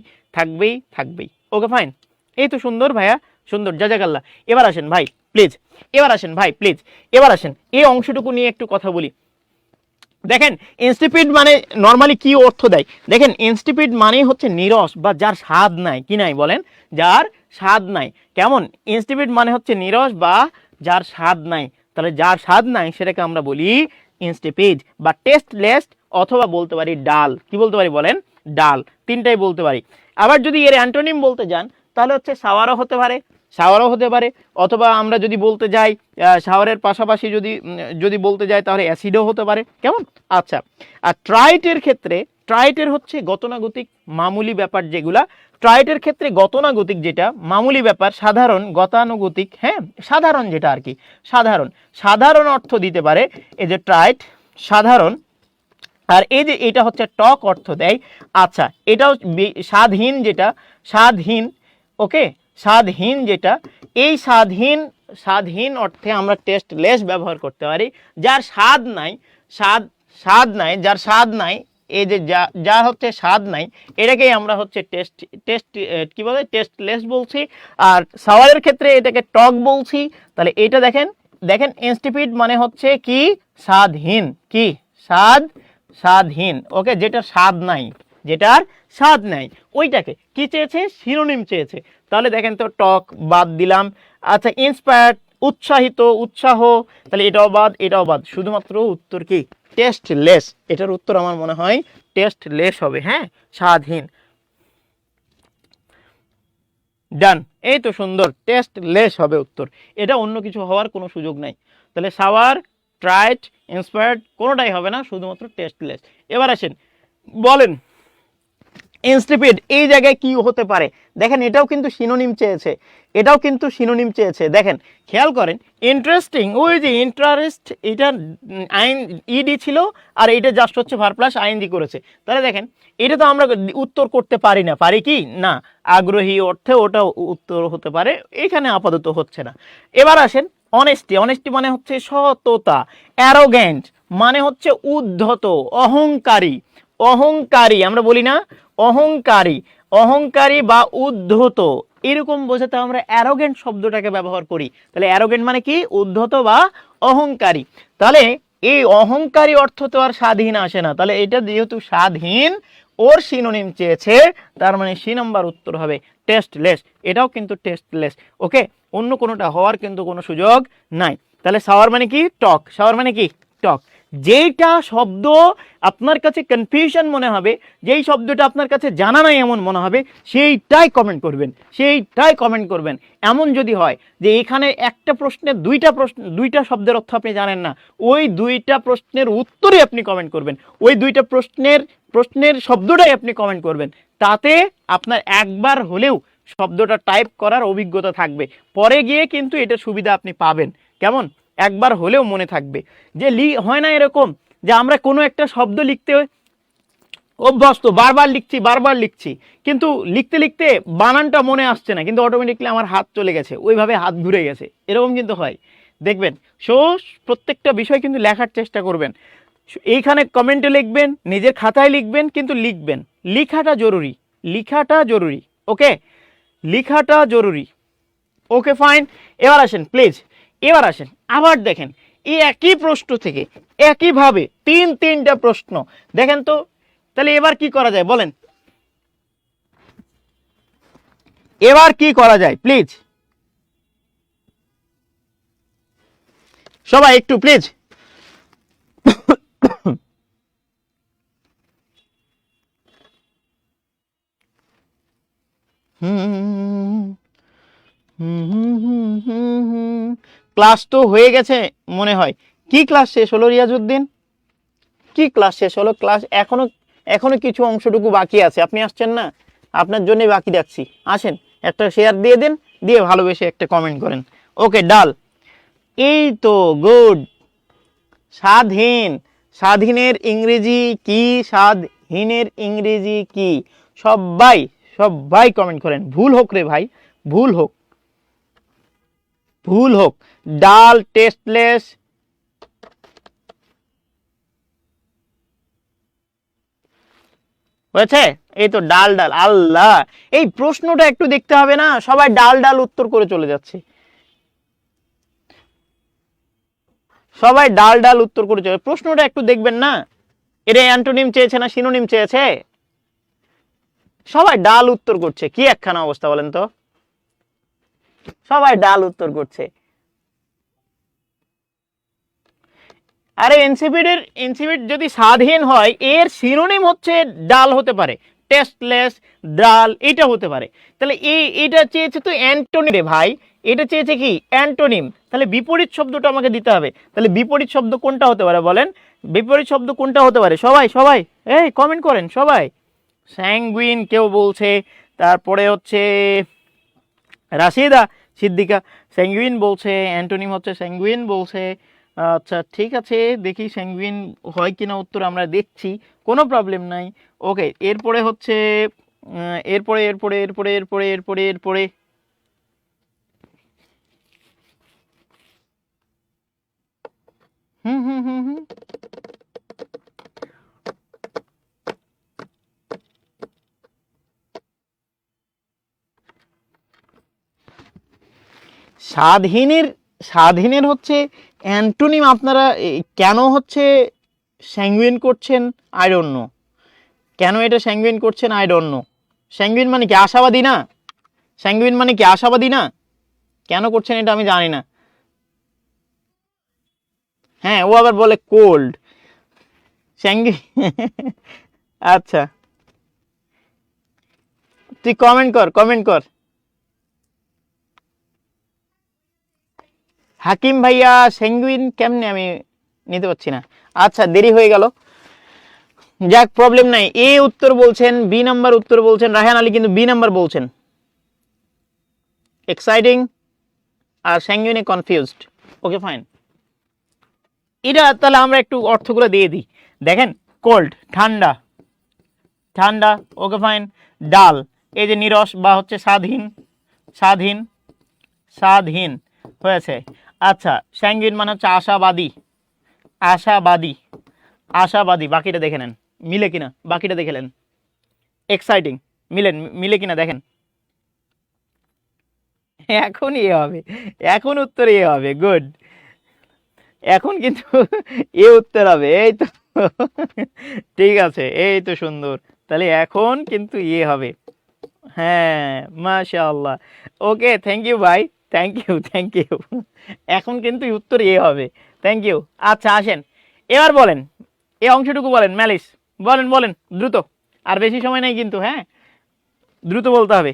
ওকে ফাইন, এই তো সুন্দর ভাইয়া, সুন্দর, জাজাকাল্লাহ। এবার আসেন ভাই প্লিজ, এবার আসেন এই অংশটুকু নিয়ে একটু কথা বলি। দেখেন, ইনস্টিপিড মানে নর্মালি কি অর্থ দেয়? দেখেন, ইনস্টিপিড মানেই হচ্ছে নিরস বা যার স্বাদ নাই। কি নাই বলেন? যার স্বাদ নাই। কেমন? ইনস্টিপিড মানে হচ্ছে নিরস বা যার স্বাদ নাই। তাহলে যার স্বাদ নাই সেটাকে আমরা বলি ইনস্টিপিড বা টেস্টলেস, অথবা বলতে পারি ডাল। কি বলতে পারি বলেন? ডাল। তিনটাই বলতে পারি। আবার যদি এর অ্যান্টোনিম বলতে যান তাহলে হচ্ছে সাওয়ারও হতে পারে, অথবা আমরা যদি বলতে যাই সাওয়ারের পাশাপাশি যদি বলতে যাই তাহলে অ্যাসিডও হতে পারে। কেমন? আচ্ছা, আর ট্রাইটের হচ্ছে গতানুগতিক মামুলি ব্যাপার যেগুলা। ট্রাইটের ক্ষেত্রে গতানুগতিক যেটা মামুলি ব্যাপার, সাধারণ, গতানুগতিক, হ্যাঁ সাধারণ যেটা আর কি, সাধারণ অর্থ দিতে পারে। এই যে ট্রাইট সাধারণ, আর এই যে এটা হচ্ছে টক অর্থ দেয়। আচ্ছা, এটাও স্বাদহীন, ওকে, স্বাদহীন যেটা, এই স্বাদহীন অর্থে আমরা টেস্টলেস ব্যবহার করতে পারি। যার স্বাদ নাই, যার স্বাদ নাই, এই যে যার হচ্ছে স্বাদ নাই, এটাকেই আমরা হচ্ছে কি বলে? টেস্টলেস বলছি। আর সাওয়ারের ক্ষেত্রে এটাকে টক বলছি। তাহলে এটা দেখেন ইনস্টিপিড মানে হচ্ছে কি? স্বাদহীন। কি? স্বাদহীন। ওকে, যেটার স্বাদ নাই ওইটাকে কি চেয়েছে? শিরোনিম চেয়েছে। তাহলে দেখেন তো, টক বাদ দিলাম। আচ্ছা, ইন্সপায়ার্ড, উৎসাহিত, উৎসাহ, তাহলে এটাও বাদ। শুধুমাত্র উত্তর কি? টেস্টলেস। এটার উত্তর আমার মনে হয় টেস্টলেস হবে। হ্যাঁ, স্বাদহীন। ডান, এই তো সুন্দর, টেস্টলেস হবে উত্তর। এটা অন্য কিছু হওয়ার কোনো সুযোগ নাই। তাহলে সাওয়ার, ট্রাইট, ইন্সপায়ার্ড কোনোটাই হবে না, শুধুমাত্র টেস্টলেস। এবার আসেন, বলেন ইনস্টিপিড এই জায়গায় কি হতে পারে? দেখেন, এটাও কিন্তু সিনোনিম চেয়েছে। দেখেন, খেয়াল করেন, ইন্টারেস্টিং, ওই যে ইন্টারেস্ট, এটা ইডি ছিল, আর এটা জাস্ট হচ্ছে ভার্ব প্লাস আইএনজি করেছে। তাহলে দেখেন, এটা তো আমরা উত্তর করতে পারি না, পারি কি না? আগ্রহী অর্থে ওটা উত্তর হতে পারে, এখানে আপাতত হচ্ছে না। এবার আসেন অনেস্টি মানে হচ্ছে সততা। অ্যারোগ্যান্ট মানে হচ্ছে উদ্ধত, অহংকারী, আমরা বলি না অহংকারী বা উদ্ধত, এরকম বোঝাতে আমরা অ্যারোগেন্ট শব্দটাকে ব্যবহার করি। তাহলে অ্যারোগেন্ট মানে কি? উদ্ধত বা অহংকারী। তাহলে এই অহংকারী অর্থ তো আর স্বাধীন আসে না। তাহলে এটা যেহেতু স্বাধীন, ওর সিনোনিম চেয়েছে, তার মানে সি নাম্বার উত্তর হবে টেস্টলেস। এটাও কিন্তু টেস্টলেস। ওকে, অন্য কোনোটা হওয়ার কিন্তু কোনো সুযোগ নাই। তাহলে সাওয়ার মানে কি? টক। যেইটা শব্দ আপনার কাছে কনফিউশন মনে হবে, যেই শব্দটা আপনার কাছে জানা নাই এমন মনে হবে, সেইটাই কমেন্ট করবেন। এমন যদি হয় যে এখানে একটা প্রশ্নের দুইটা শব্দের অর্থ আপনি জানেন না, ওই দুইটা প্রশ্নের উত্তরে আপনি কমেন্ট করবেন, ওই দুইটা প্রশ্নের শব্দটাই আপনি কমেন্ট করবেন। তাতে আপনার একবার হলেও শব্দটা টাইপ করার অভিজ্ঞতা থাকবে, পরে গিয়ে কিন্তু এটার সুবিধা আপনি পাবেন। কেমন? একবার হলেও মনে থাকবে। যে হয় না এরকম যে আমরা কোনো একটা শব্দ লিখতে অভ্যস্ত, বারবার লিখছি, কিন্তু লিখতে বানানটা মনে আসছে না, কিন্তু অটোমেটিকলি আমার হাত চলে গেছে, ওইভাবে হাত ঘুরে গেছে, এরকম কিন্তু হয়। দেখবেন, প্রত্যেকটা বিষয় কিন্তু লেখার চেষ্টা করবেন। এইখানে কমেন্টে লিখবেন, নিজের খাতায় লিখবেন, কিন্তু লিখাটা জরুরি। ওকে, লিখাটা জরুরি। Okay fine. এবার আসেন প্লিজ, আবার দেখেন, এই একই প্রশ্ন থেকে একইভাবে তিনটা প্রশ্ন দেখেন তো। তাহলে এবার কি করা যায় বলেন, এবার কি করা যায় প্লিজ সবাই একটু প্লিজ। ক্লাস তো হয়ে গেছে মনে হয়। কি ক্লাস শেষ হলো রিয়াজউদ্দিন? কি ক্লাস শেষ হলো? ক্লাস এখনো এখনো কিছু অংশটুকু বাকি আছে। আপনি আসছেন না, আপনার জন্যই বাকি রাখছি। আসেন, একটা শেয়ার দিয়ে দেন, দিয়ে ভালোবেসে একটা কমেন্ট করেন। ওকে ডাল, এই তো গুড। স্বাধীন, স্বাধীনের ইংরেজি কি? স্বাধীনের ইংরেজি কি? সবাই সবাই কমেন্ট করেন। ভুল হোক রে ভাই, ভুল হোক, ভুল হোক। ডাল টেস্টলেস, হয়েছে? এই তো ডাল ডাল। আল্লাহ, এই প্রশ্নটা একটু দেখতে হবে না? সবাই ডাল ডাল উত্তর করে চলে যাচ্ছে, সবাই ডাল ডাল উত্তর করে চলে। প্রশ্নটা একটু দেখবেন না? এটা অ্যান্টোনিম চেয়েছে না সিনোনিম চেয়েছে? সবাই ডাল উত্তর করছে, কি একখানা অবস্থা বলেন তো? সবাই ডাল উত্তর করছে। আরে এনসিপিড যদি স্বাধীন হয়, এর সিনোনিম হচ্ছে ডাল হতে পারে, টেস্টলেস, ডাল, এটা হতে পারে। তাহলে এটা চেয়েছে তো অ্যান্টোনিম রে ভাই, এটা চেয়েছে কি অ্যান্টোনিম। তাহলে বিপরীত শব্দটা আমাকে দিতে হবে। তাহলে বিপরীত শব্দ কোনটা হতে পারে বলেন? বিপরীত শব্দ কোনটা হতে পারে? সবাই সবাই এই কমেন্ট করেন সবাই। স্যাঙ্গুইন কেউ বলছে, তারপরে হচ্ছে রাশিদা সিদ্দিকা স্যাঙ্গুইন বলছে, অ্যান্টোনিম হচ্ছে স্যাঙ্গুইন বলছে। আচ্ছা ঠিক আছে, দেখি স্যাঙ্গুইন হয় কিনা উত্তর আমরা দেখছি, কোনো প্রবলেম নাই। ওকে, এরপরে হচ্ছে এরপরে এরপরে এরপরে এরপরে এরপরে এরপরে হুম হুম হুম হুম স্বাধীনের, স্বাধীনের হচ্ছে অ্যান্টোনিম। আপনারা কেন হচ্ছে স্যাঙ্গুইন করছেন আই ডোন্ট নো, কেন এটা স্যাঙ্গুইন করছেন আই ডোন্ট নো। স্যাঙ্গুইন মানে কি আশাবাদী না? স্যাঙ্গুইন মানে কি আশাবাদী না? কেন করছেন এটা আমি জানি না। হ্যাঁ, ও আবার বলে কোল্ড স্যাঙ্গুইন। আচ্ছা, তুই কমেন্ট কর, কমেন্ট কর। হাকিম ভাইয়া স্যাঙ্গুইন কেমনে আমি নিতে পারছি না। আচ্ছা দেরি হয়ে গেল, যাক প্রবলেম নাই। এ উত্তর বলছেন, বি নাম্বার উত্তর বলছেন। রায়হান আলী কিন্তু বি নাম্বার বলছেন। এক্সাইটিং আর স্যাঙ্গুইনে কনফিউজড। ওকে ফাইন, এটা তাহলে আমরা একটু অর্থগুলো দিয়ে দিই। দেখেন, কোল্ড ঠান্ডা, ঠান্ডা। Okay fine. ডাল, এই যে নিরস বা হচ্ছে স্বাধীন, স্বাধীন, স্বাধীন হয়েছে। আচ্ছা, স্যাঙ্গুইন মানে হচ্ছে আশাবাদী, আশাবাদী, আশাবাদী। বাকিটা দেখে নেন মিলে কিনা, বাকিটা দেখে নেন। এক্সাইটিং মিলে কিনা দেখেন। এখন ইয়ে হবে, এখন উত্তর ইয়ে হবে। গুড, এখন কিন্তু এ উত্তর হবে। এই তো ঠিক আছে, এই তো সুন্দর। তাহলে এখন কিন্তু ইয়ে হবে। হ্যাঁ, মাশাআল্লাহ। ওকে, থ্যাংক ইউ ভাই, থ্যাংক ইউ, থ্যাংক ইউ। এখন কিন্তু উত্তর এ হবে। Thank you. আচ্ছা আসেন, এবার বলেন, এই অংশটুকু বলেন ম্যালিস, বলেন বলেন দ্রুত, আর বেশি সময় নেই কিন্তু, হ্যাঁ দ্রুত বলতে হবে।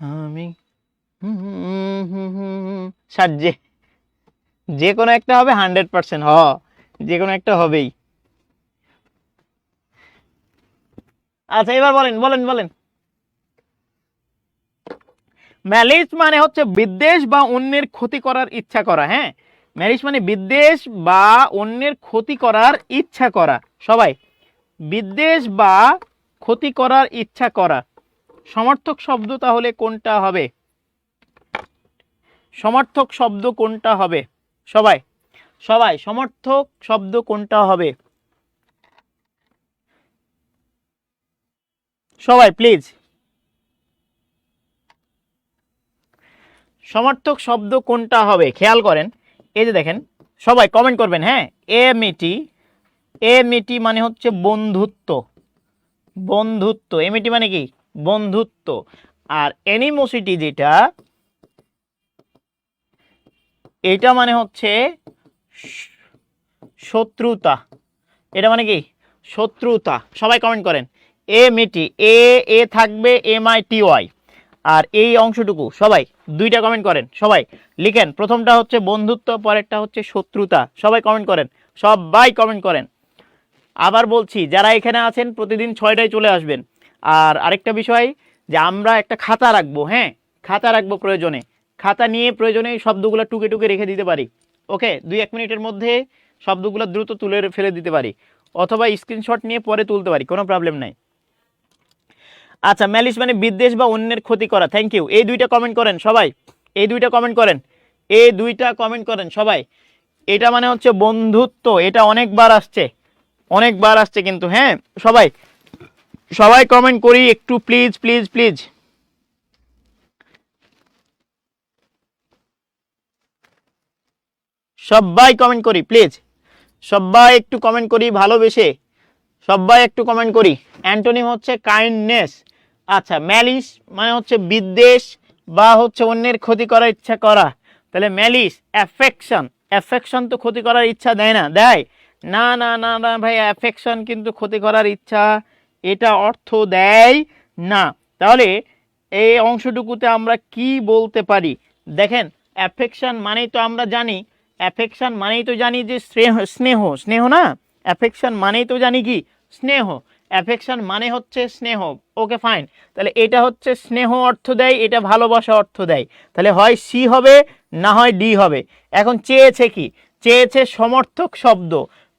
আমি সাহায্যে যে কোনো একটা হবে, 100% যে কোনো একটা হবেই। আচ্ছা এবার বলেন বলেন বলেন। ম্যালিস মানে হচ্ছে বিদ্বেষ বা অন্যের ক্ষতি করার ইচ্ছা করা। হ্যাঁ, ম্যালিস মানে বিদ্বেষ বা অন্যের ক্ষতি করার ইচ্ছা করা। সবাই, বিদ্বেষ বা ক্ষতি করার ইচ্ছা করা। সমার্থক শব্দ তাহলে কোনটা হবে? সমার্থক শব্দ কোনটা হবে? সবাই সবাই, সমার্থক শব্দ কোনটা হবে? সবাই প্লিজ। সমার্থক শব্দ কোনটা হবে খেয়াল করেন, এই যে দেখেন, সবাই কমেন্ট করবেন। হ্যাঁ, এমিটি, এমিটি মানে হচ্ছে বন্ধুত্ব, বন্ধুত্ব। এমিটি মানে কি? বন্ধুত্ব। আর অ্যানিমোসিটি যেটা, এটা মানে হচ্ছে শত্রুতা। এটা মানে কি? শত্রুতা। সবাই কমেন্ট করেন। এমিটি, এ এ থাকবে MITY, আর এই অংশটুকু সবাই দুইটা কমেন্ট করেন। সবাই লিখেন, প্রথমটা হচ্ছে বন্ধুত্ব, পরেরটা হচ্ছে শত্রুতা। সবাই কমেন্ট করেন, সবাই কমেন্ট করেন। আবার বলছি, যারা এখানে আছেন প্রতিদিন 6টায় চলে আসবেন। আর আরেকটা বিষয়, যে আমরা একটা খাতা রাখবো। হ্যাঁ, খাতা রাখবো, প্রয়োজনে খাতা নিয়ে প্রয়োজনে শব্দগুলো টুকে টুকে রেখে দিতে পারি। ওকে, 2-1 মিনিটের মধ্যে শব্দগুলো দ্রুত তুলে ফেলে দিতে পারি, অথবা স্ক্রিনশট নিয়ে পরে তুলতে পারি, কোনো প্রবলেম নাই। আচ্ছা, ম্যালিশ মানে বিদ্বেষ বা অন্যের ক্ষতি করা। Thank you. এই দুইটা কমেন্ট করেন সবাই, এই দুইটা কমেন্ট করেন, এই দুইটা কমেন্ট করেন সবাই। এটা মানে হচ্ছে বন্ধুত্ব। এটা অনেকবার আসছে, অনেকবার আসছে কিন্তু। হ্যাঁ, সবাই সবাই কমেন্ট করি একটু, প্লিজ প্লিজ প্লিজ। সবাই কমেন্ট করি প্লিজ, সবাই একটু কমেন্ট করি ভালোবেসে, সবাই একটু কমেন্ট করি। অ্যান্টোনিম হচ্ছে কাইন্ডনেস। আচ্ছা, ম্যালিস মানে হচ্ছে বিদ্বেষ বা হচ্ছে অন্যের ক্ষতি করার ইচ্ছা করা। তাহলে ম্যালিস অ্যাফেকশন, অ্যাফেকশন তো ক্ষতি করার ইচ্ছা দেয় না, দেয়? না না না না ভাই, অ্যাফেকশন কিন্তু ক্ষতি করার ইচ্ছা এটা অর্থ দেয় না। তাহলে এই অংশটুকুতে আমরা কি বলতে পারি? দেখেন, অ্যাফেকশন মানেই তো আমরা জানি, অ্যাফেকশন মানেই তো জানি যে স্নেহ, স্নেহ, স্নেহ না? অ্যাফেকশন মানেই তো জানি কি? স্নেহ। অ্যাফেকশন মানে হচ্ছে স্নেহ। ওকে ফাইন, তাহলে এটা হচ্ছে স্নেহ অর্থ দেয়, এটা ভালোবাসা অর্থ দেয়। তাহলে হয় সি হবে, না হয় ডি হবে। এখন চেয়েছে কি? চেয়েছে সমর্থক শব্দ।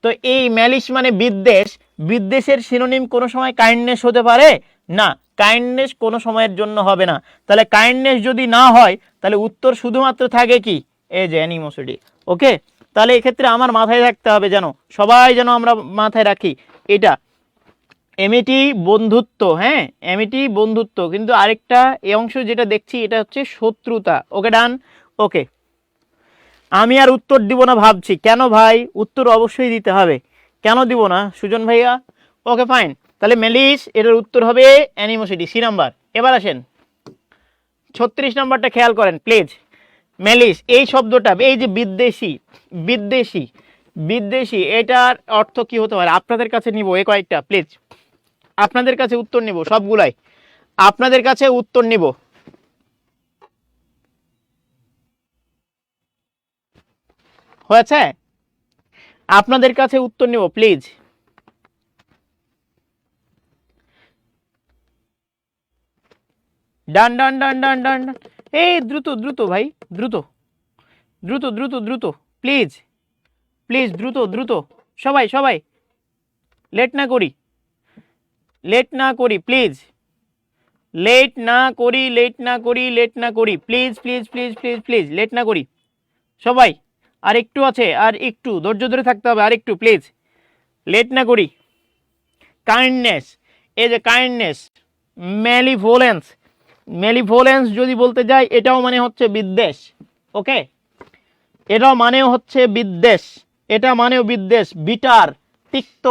তো এই ম্যালিশ মানে বিদ্বেষ, বিদ্বেষের সিনোনিম কোনো সময় কাইন্ডনেস হতে পারে না, কাইন্ডনেস কোনো সময়ের জন্য হবে না। তাহলে কাইন্ডনেস যদি না হয়, তাহলে উত্তর শুধুমাত্র থাকে কি? এই যে অ্যানিমোসিটি। ওকে, তাহলে এক্ষেত্রে আমার মাথায় রাখতে হবে, যেন সবাই যেন আমরা মাথায় রাখি এটা এমিটি বন্ধুত্ব। হ্যাঁ, এমিটি বন্ধুত্ব, কিন্তু আরেকটা এই অংশ যেটা দেখছি এটা হচ্ছে শত্রুতা। ওকে ডান। ওকে, আমি আর উত্তর দিব না ভাবছি। কেন ভাই? উত্তর অবশ্যই দিতে হবে, কেন দিব না সুজন ভাইয়া? ওকে ফাইন, তাহলে মেলিস এটার উত্তর হবে অ্যানিমোসিটি, সি নাম্বার। এবার আসেন 36 নাম্বারটা খেয়াল করেন প্লিজ। মেলিস এই শব্দটা, এই যে বিদ্বেষী, বিদ্বেষী, বিদ্বেষী, এটার অর্থ কি হতে পারে? আপনাদের কাছে নিব এই কয়েকটা প্লিজ, আপনাদের কাছে উত্তর নিব সবগুলাই, আপনাদের কাছে উত্তর নিব। হয়েছে? আপনাদের কাছে উত্তর নিব প্লিজ। ডান ডান ডান ডান ডান ডান। এই দ্রুত দ্রুত ভাই, দ্রুত দ্রুত দ্রুত দ্রুত, প্লিজ প্লিজ, দ্রুত দ্রুত, সবাই সবাই, লেট না করি, লেট না করি প্লিজ, লেট না করি, লেট না করি, লেট না করি, please please please please please, late না করি সবাই। আর একটু আছে, আর একটু ধৈর্য ধরে থাকতে হবে, আর একটু প্লিজ, লেট না করি। কাইন্ডনেস, এই যে কাইন্ডনেস, ম্যালিভোলেন্স, ম্যালিভোলেন্স যদি বলতে যাই, এটাও মানে হচ্ছে বিদ্বেষ। ওকে, এটাও মানেও হচ্ছে বিদ্বেষ, এটা মানেও বিদ্বেষ। বিটার, তিক্ত,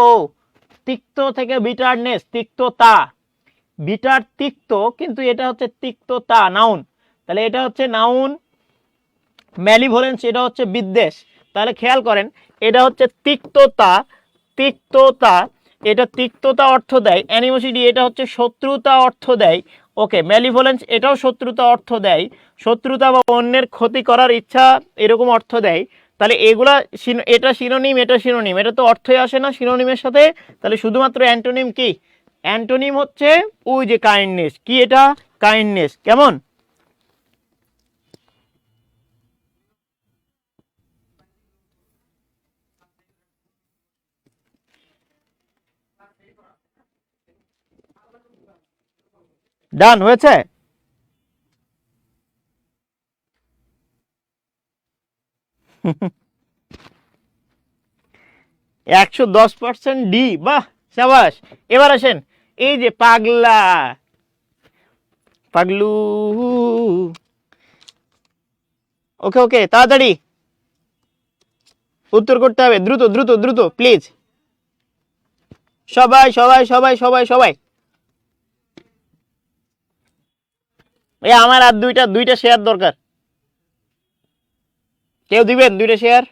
তিক্ত থেকে বিটারনেস, তিক্ততা, বিটার তিক্ত, কিন্তু এটা হচ্ছে তিক্ততা, নাউন। তাহলে এটা হচ্ছে নাউন, ম্যালিভোলেন্স এটা হচ্ছে বিদ্বেষ। তাহলে খেয়াল করেন, এটা হচ্ছে তিক্ততা, তিক্ততা, এটা তিক্ততা অর্থ দেয়। অ্যানিমোসিটি এটা হচ্ছে শত্রুতা অর্থ দেয়। ওকে, ম্যালিভোলেন্স এটাও শত্রুতা অর্থ দেয়, শত্রুতা বা অন্যের ক্ষতি করার ইচ্ছা এরকম অর্থ দেয়। তাহলে এগুলা, এটা সিনোনিম, এটা সিনোনিম, এটা তো অর্থই আসে না সিনোনিমের সাথে। তাহলে শুধুমাত্র অ্যান্টোনিম কি? অ্যান্টোনিম হচ্ছে ওই যে কাইন্ডনেস। কি এটা? কাইন্ডনেস। কেমন? ডান হয়েছে? 110% ডি, বাহ সাবাস। এবার আসেন, এই যে পাগলা, পাগলু। ওকে ওকে, তাড়াতাড়ি উত্তর করতে হবে, দ্রুত দ্রুত দ্রুত প্লিজ। সবাই সবাই সবাই সবাই সবাই, এই আমার আর দুইটা শেয়ার দরকার। কেউ দিবেন দুইটা শেয়ার?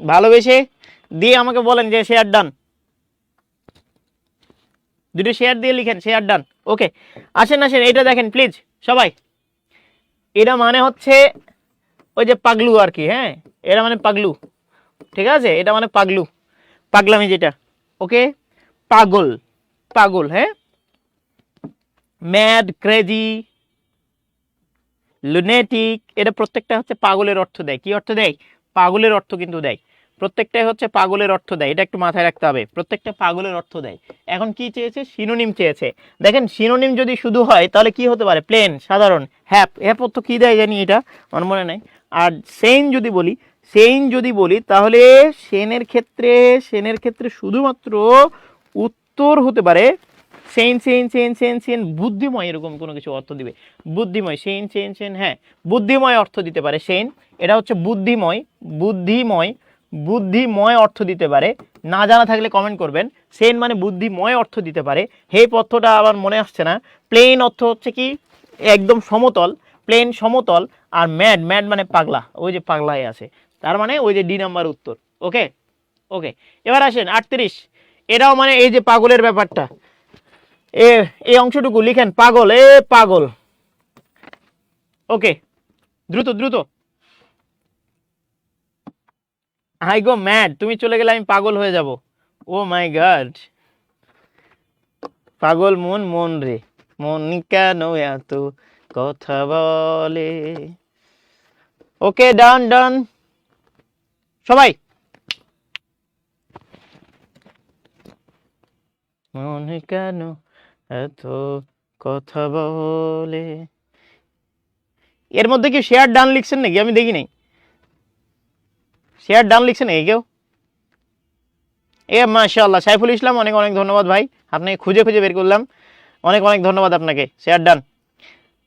ভালোবেসে দিয়ে আমাকে বলেন যে শেয়ার ডান। দুটো শেয়ার দিয়ে লিখেন শেয়ার ডান। ওকে, আসেন আসেন, এটা দেখেন প্লিজ সবাই। এটা মানে হচ্ছে ওই যে পাগলু আর কি, হ্যাঁ, এটা মানে পাগলু, ঠিক আছে, এটা মানে পাগলু, পাগলামি যেটা। ওকে, পাগল, পাগল, হ্যাঁ, ম্যাড, ক্রেজি, লুনেটিক, এটা প্রত্যেকটা হচ্ছে পাগলের অর্থ দেয়। কি অর্থ দেয়? পাগলের অর্থ কিন্তু দেয়, প্রত্যেকটাই হচ্ছে পাগলের অর্থ দেয়, এটা একটু মাথায় রাখতে হবে, প্রত্যেকটা পাগলের অর্থ দেয়। এখন কি চেয়েছে? সিনোনিম চেয়েছে। দেখেন সিনোনিম যদি শুধু হয় তাহলে কি হতে পারে? প্লেন, সাধারণ, হ্যাপ। হ্যাপ তো কি দেয় জানি, এটা আমার মনে নাই। আর সেইন যদি বলি, সেইন যদি বলি তাহলে সেনের ক্ষেত্রে শুধুমাত্র উত্তর হতে পারে সেন সেন সেন সেন সেন, বুদ্ধিময়, এরকম কোনো কিছু অর্থ দিবে। বুদ্ধিময়, সেন সেন সেন, হ্যাঁ, বুদ্ধিময় অর্থ দিতে পারে সেন, এটা হচ্ছে বুদ্ধিময়, বুদ্ধিময়, বুদ্ধিময় অর্থ দিতে পারে। না জানা থাকলে কমেন্ট করবেন। সেন মানে বুদ্ধিময় অর্থ দিতে পারে। হেপ অর্থটা আবার মনে আসছে না। প্লেন অর্থ হচ্ছে কি একদম সমতল, প্লেন সমতল। আর ম্যাড, ম্যাড মানে পাগলা, ওই যে পাগলায় আছে, তার মানে ওই যে ডি নাম্বার উত্তর। ওকে ওকে, এবার আসেন 38। এটাও মানে এই যে পাগলের ব্যাপারটা, এই অংশটুকু লিখেন পাগল, পাগল। ওকে, দ্রুত দ্রুত। আই গো ম্যাড, তুমি চলে গেলে আমি পাগল হয়ে যাব। ও মাই গড, পাগল মন, মন রে মন কেন এত কথা বলে। ওকে, ডান ডান সবাই। মন কেন এত কথা বলে। এর মধ্যে কি শেয়ার ডান লিখছেন নাকি? আমি দেখি নাই শেয়ার ডান লিখছেন নাকি কেউ? মাশাআল্লাহ, সাইফুল ইসলাম, অনেক অনেক ধন্যবাদ ভাই, আপনাকে খুঁজে খুঁজে বের করলাম, অনেক অনেক ধন্যবাদ আপনাকে। Share done.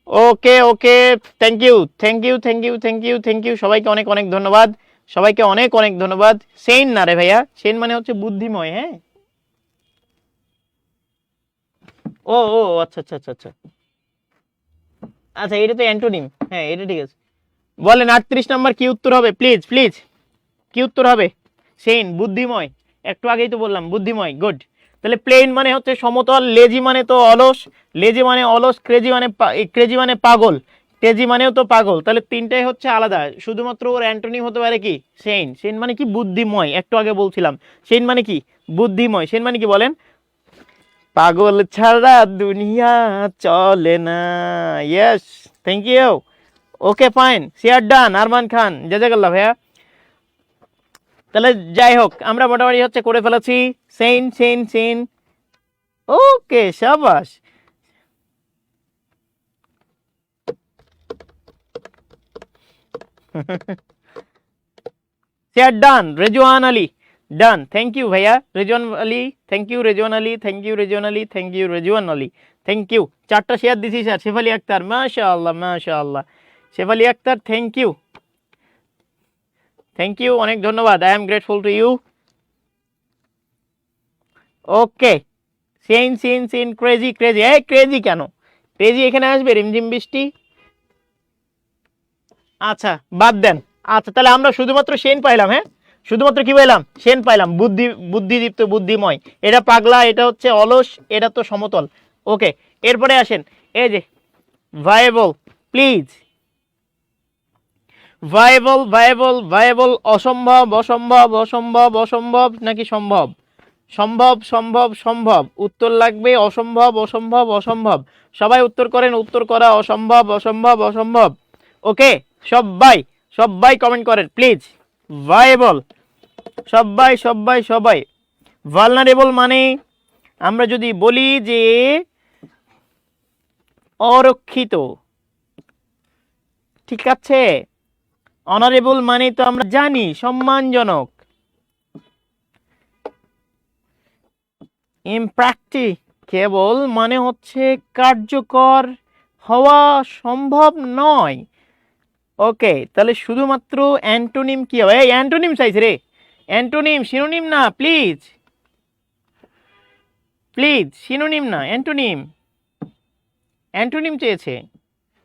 Okay okay, thank you thank you thank you thank you thank you, সবাইকে অনেক অনেক ধন্যবাদ, সবাইকে অনেক অনেক ধন্যবাদ। সেন না রে ভাইয়া, সেন মানে হচ্ছে বুদ্ধিময়, হ্যাঁ। ও ও, আচ্ছা আচ্ছা আচ্ছা আচ্ছা আচ্ছা, এটা তো অ্যান্টোনিম, হ্যাঁ এটা ঠিক আছে। বলেন 38 নাম্বার কি উত্তর হবে? প্লিজ প্লিজ, কি উত্তর হবে? সেন, বুদ্ধিময়, একটু আগেই তো বললাম বুদ্ধিময়। গুড। তাহলে প্লেন মানে হচ্ছে সমতল, লেজি মানে তো অলস, লেজি মানে অলস, ক্রেজি মানে ক্রেজি মানে পাগল, ক্রেজি মানেও তো পাগল। তাহলে তিনটাই হচ্ছে আলাদা, শুধুমাত্র ওর অ্যান্টোনিম হতে পারে কি? সেন। সেন মানে কি? বুদ্ধিময়, একটু আগে বলছিলাম। সেন মানে কি? বুদ্ধিময়। সেন মানে কি বলেন? পাগল ছাড়া দুনিয়া চলে না। Yes, thank you. Okay fine, share done, Arman Khan, জাজাকাল্লাহ ভাইয়া। তাহলে যাই হোক, আমরা মোটামুটি হচ্ছে করে ফেলেছি। সেন সেন সেন, ওকে শাবাশ। Share done, Rezwan Ali done, thank you ভাইয়া Rezwan Ali, thank you Rezwan Ali, thank you Rezwan Ali, thank you Rezwan Ali, thank you. 4টা শেয়ার দিছি স্যার। শেফালি আক্তার, মাশাআল্লাহ মাশাআল্লাহ, Shefali Akter, thank you thank you, অনেক ধন্যবাদ। I am grateful to you. Okay, সেন সেন সেন, ক্রেজি ক্রেজি, এই ক্রেজি কেন? ক্রেজি এখানে আসবে? রিমঝিম বৃষ্টি। আচ্ছা বাদ দেন। আচ্ছা তাহলে আমরা শুধুমাত্র সেন পাইলাম, হ্যাঁ, শুধুমাত্র কি পাইলাম? সেন পাইলাম। বুদ্ধিদীপ্ত, বুদ্ধিময়, এটা পাগলা, এটা হচ্ছে অলস, এটা তো সমতল। ওকে, এরপরে আসেন এই যে viable, please. Viable viable viable, অসম্ভব অসম্ভব অসম্ভব অসম্ভব নাকি সম্ভব? সম্ভব সম্ভব সম্ভব, উত্তর লাগবে অসম্ভব অসম্ভব অসম্ভব। সবাই উত্তর করেন, উত্তর করা অসম্ভব অসম্ভব অসম্ভব। ওকে, সবাই সবাই কমেন্ট করেন প্লিজ। ভাইবল, সবাই সবাই সবাই। ভালনারেবল মানে আমরা যদি বলি যে অরক্ষিত, ঠিক আছে। অনারেবল মানে তো আমরা জানি সম্মানজনক। ইমপ্র্যাকটিকেবল মানে হচ্ছে কার্যকর হওয়া সম্ভব নয়। ওকে, তাহলে শুধুমাত্র অ্যান্টোনিম কি হবে? এই অ্যান্টোনিম চাইছে রে, অ্যান্টোনিম, সিনোনিম না প্লিজ, প্লিজ সিনোনিম না, অ্যান্টোনিম, অ্যান্টোনিম চেয়েছে।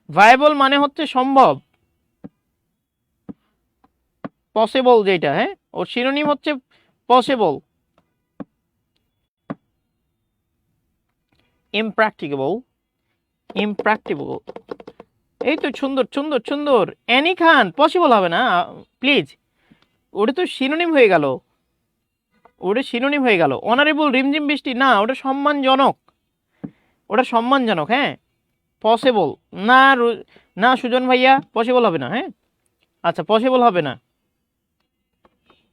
ভায়াবল মানে হচ্ছে সম্ভব, পসিবল যেটা, হ্যাঁ, ওর সিনোনিম হচ্ছে পসিবল। ইমপ্র্যাকটিকেবল, ইমপ্র্যাকটিকেবল, এই তো সুন্দর সুন্দর সুন্দর। অ্যানি খান, পসিবল হবে না প্লিজ, ওটা তো সিনোনিম হয়ে গেল, ওটা সিনোনিম হয়ে গেল। অনারেবল রিমঝিম বৃষ্টি, না ওটা সম্মানজনক, ওটা সম্মানজনক, হ্যাঁ। পসিবল না, না সুজন ভাইয়া, পসিবল হবে না, হ্যাঁ। আচ্ছা, পসিবল হবে না,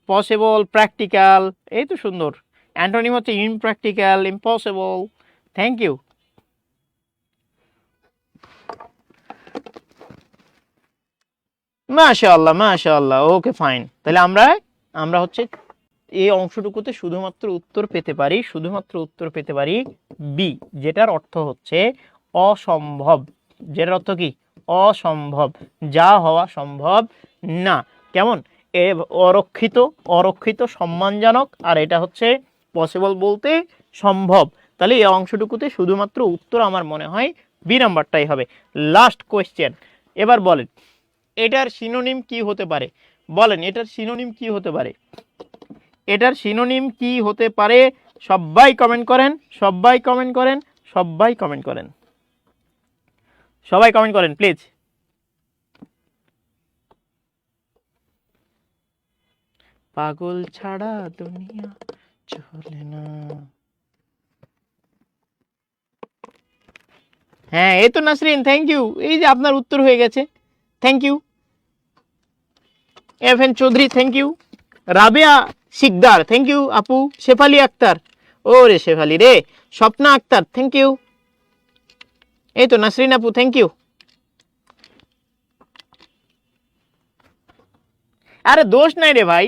পসিবল, প্র্যাকটিক্যাল, এই তো সুন্দর। অ্যান্টোনিম হচ্ছে ইমপ্র্যাকটিক্যাল, ইম্পসিবল। Thank you. মাশাআল্লাহ মাশাআল্লাহ, ওকে ফাইন। তাহলে আমরা হচ্ছে এই অংশটুকুতে শুধুমাত্র উত্তর পেতে পারি, শুধুমাত্র উত্তর পেতে পারি বি, যেটার অর্থ হচ্ছে অসম্ভব। যেটার অর্থ কি? অসম্ভব, যা হওয়া সম্ভব না। কেমন? এ অরক্ষিত, অরক্ষিত সম্মানজনক, আর এটা হচ্ছে পসিবল বলতে সম্ভব। তাহলে এই অংশটুকুতে শুধুমাত্র উত্তর আমার মনে হয় বি নাম্বারটাই হবে। লাস্ট কোয়েশ্চেন, এবার বলেন এটার সিনোনিম কি হতে পারে? বলেন এটার সিনোনিম কি হতে পারে? এটার সিনোনিম কি হতে পারে? সবাই কমেন্ট করেন, সবাই কমেন্ট করেন, সবাই কমেন্ট করেন, সবাই কমেন্ট করেন প্লিজ। পাগল ছাড়া দুনিয়া চলে না। হ্যাঁ, এই তো নাসরিন, থ্যাংক ইউ। এই যে আপনার উত্তর হয়ে গেছে, thank you. F N Chowdhury, thank you. Rabeya Sikdar, thank you আপু। শেফালি আক্তার, ও রে শেফালি রে। Swapna Akter, thank you. এই তো নাসরিন আপু, থ্যাংক ইউ। আরে দোষ নাই রে ভাই,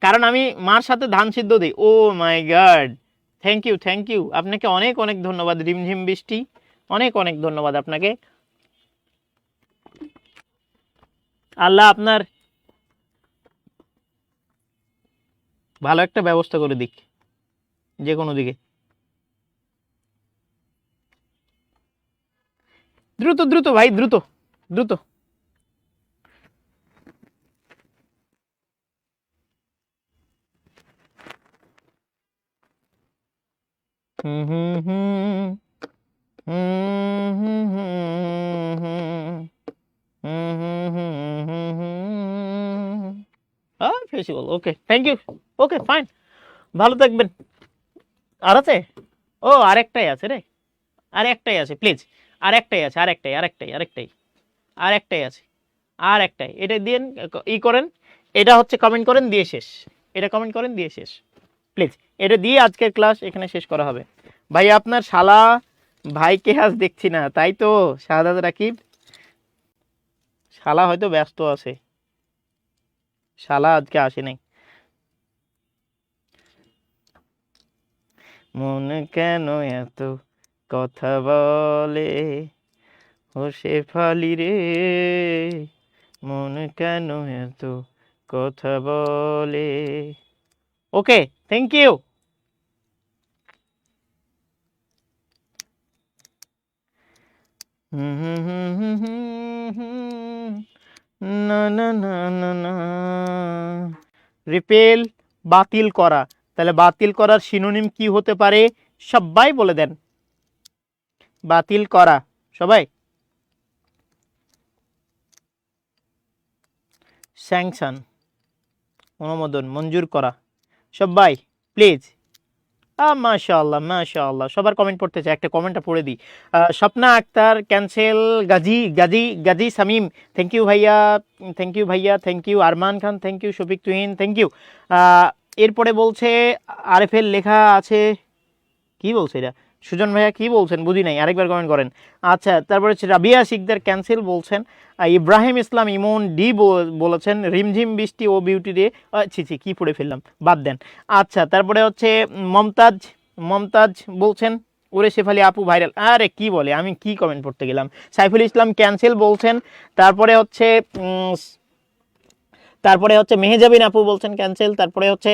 কারণ আমি মার সাথে ধান সিদ্ধ দিই। Oh my God, thank you, thank you. আপনাকে অনেক অনেক ধন্যবাদ রিমঝিম বৃষ্টি, অনেক অনেক ধন্যবাদ আপনাকে। আল্লাহ আপনার ভালো একটা ব্যবস্থা করে দিক, যে কোনো দিকে। দ্রুত দ্রুত ভাই, দ্রুত দ্রুত। হুম হুম হুম হুম হুম হুম। Festival, okay, thank you. Okay fine, ভালো থাকবেন। আর আছে? ও আরেকটাই আছে রে, আরেকটাই আছে প্লিজ, আরেকটাই আছে, আরেকটাই আরেকটাই আরেকটাই আরেকটাই আছে, আর একটাই। এটা দিয়ে ই করেন, এটা হচ্ছে কমেন্ট করেন দিয়ে শেষ, এটা কমেন্ট করেন দিয়ে শেষ প্লিজ। এটা দিয়ে আজকের ক্লাস এখানে শেষ করা হবে। ভাই আপনার শালা ভাইকে আজ দেখছি না, তাই তো শাহাদাত রাকিব, শালা হয়তো ব্যস্ত আছে, শালা আজকে আসে নাই। মন কেন এত কথা বলে, ও শেফালি রে, মন কেন এত কথা বলে। ওকে, থ্যাংক ইউ। না না না না না, রিপেল, বাতিল করা। তাহলে বাতিল করার সিনোনিম কি হতে পারে? সবাই বলে দেন। বাতিল করা, সবাই। স্যাংশন, অনুমোদন, মঞ্জুর করা। সবাই প্লিজ। মাশাআল্লাহ মাশাআল্লাহ, সবার কমেন্ট পড়তে চাই, একটা কমেন্টটা পড়ে দিই। Swapna Akter cancel, Gazi Gazi Gazi Shamim, thank you ভাইয়া, থ্যাংক ইউ ভাইয়া, thank you. Arman Khan, thank you. Shafiq Tuhin, thank you. এরপরে বলছে আরএফএল লেখা আছে, কি বলছে এটা? সুজন ভাইয়া কি বলছেন বুঝি নাই, আরেকবার কমেন্ট করেন। আচ্ছা, তারপরে হচ্ছে রাবিয়া শিকদার ক্যান্সেল বলছেন। ইব্রাহিম ইসলাম ইমন ডি বলেছেন রিমঝিম বৃষ্টি ও বিউটি ডে। ছি ছি, কি পড়ে ফেললাম, বাদ দেন। আচ্ছা, তারপরে হচ্ছে মমতাজ মমতাজ বলছেন ওরে শেফালি আপু ভাইরাল, আরে কি বলে, আমি কি কমেন্ট পড়তে গেলাম। সাইফুল ইসলাম ক্যান্সেল বলছেন। তারপরে হচ্ছে মেহেজাবিন আপু বলছেন ক্যান্সেল। তারপরে হচ্ছে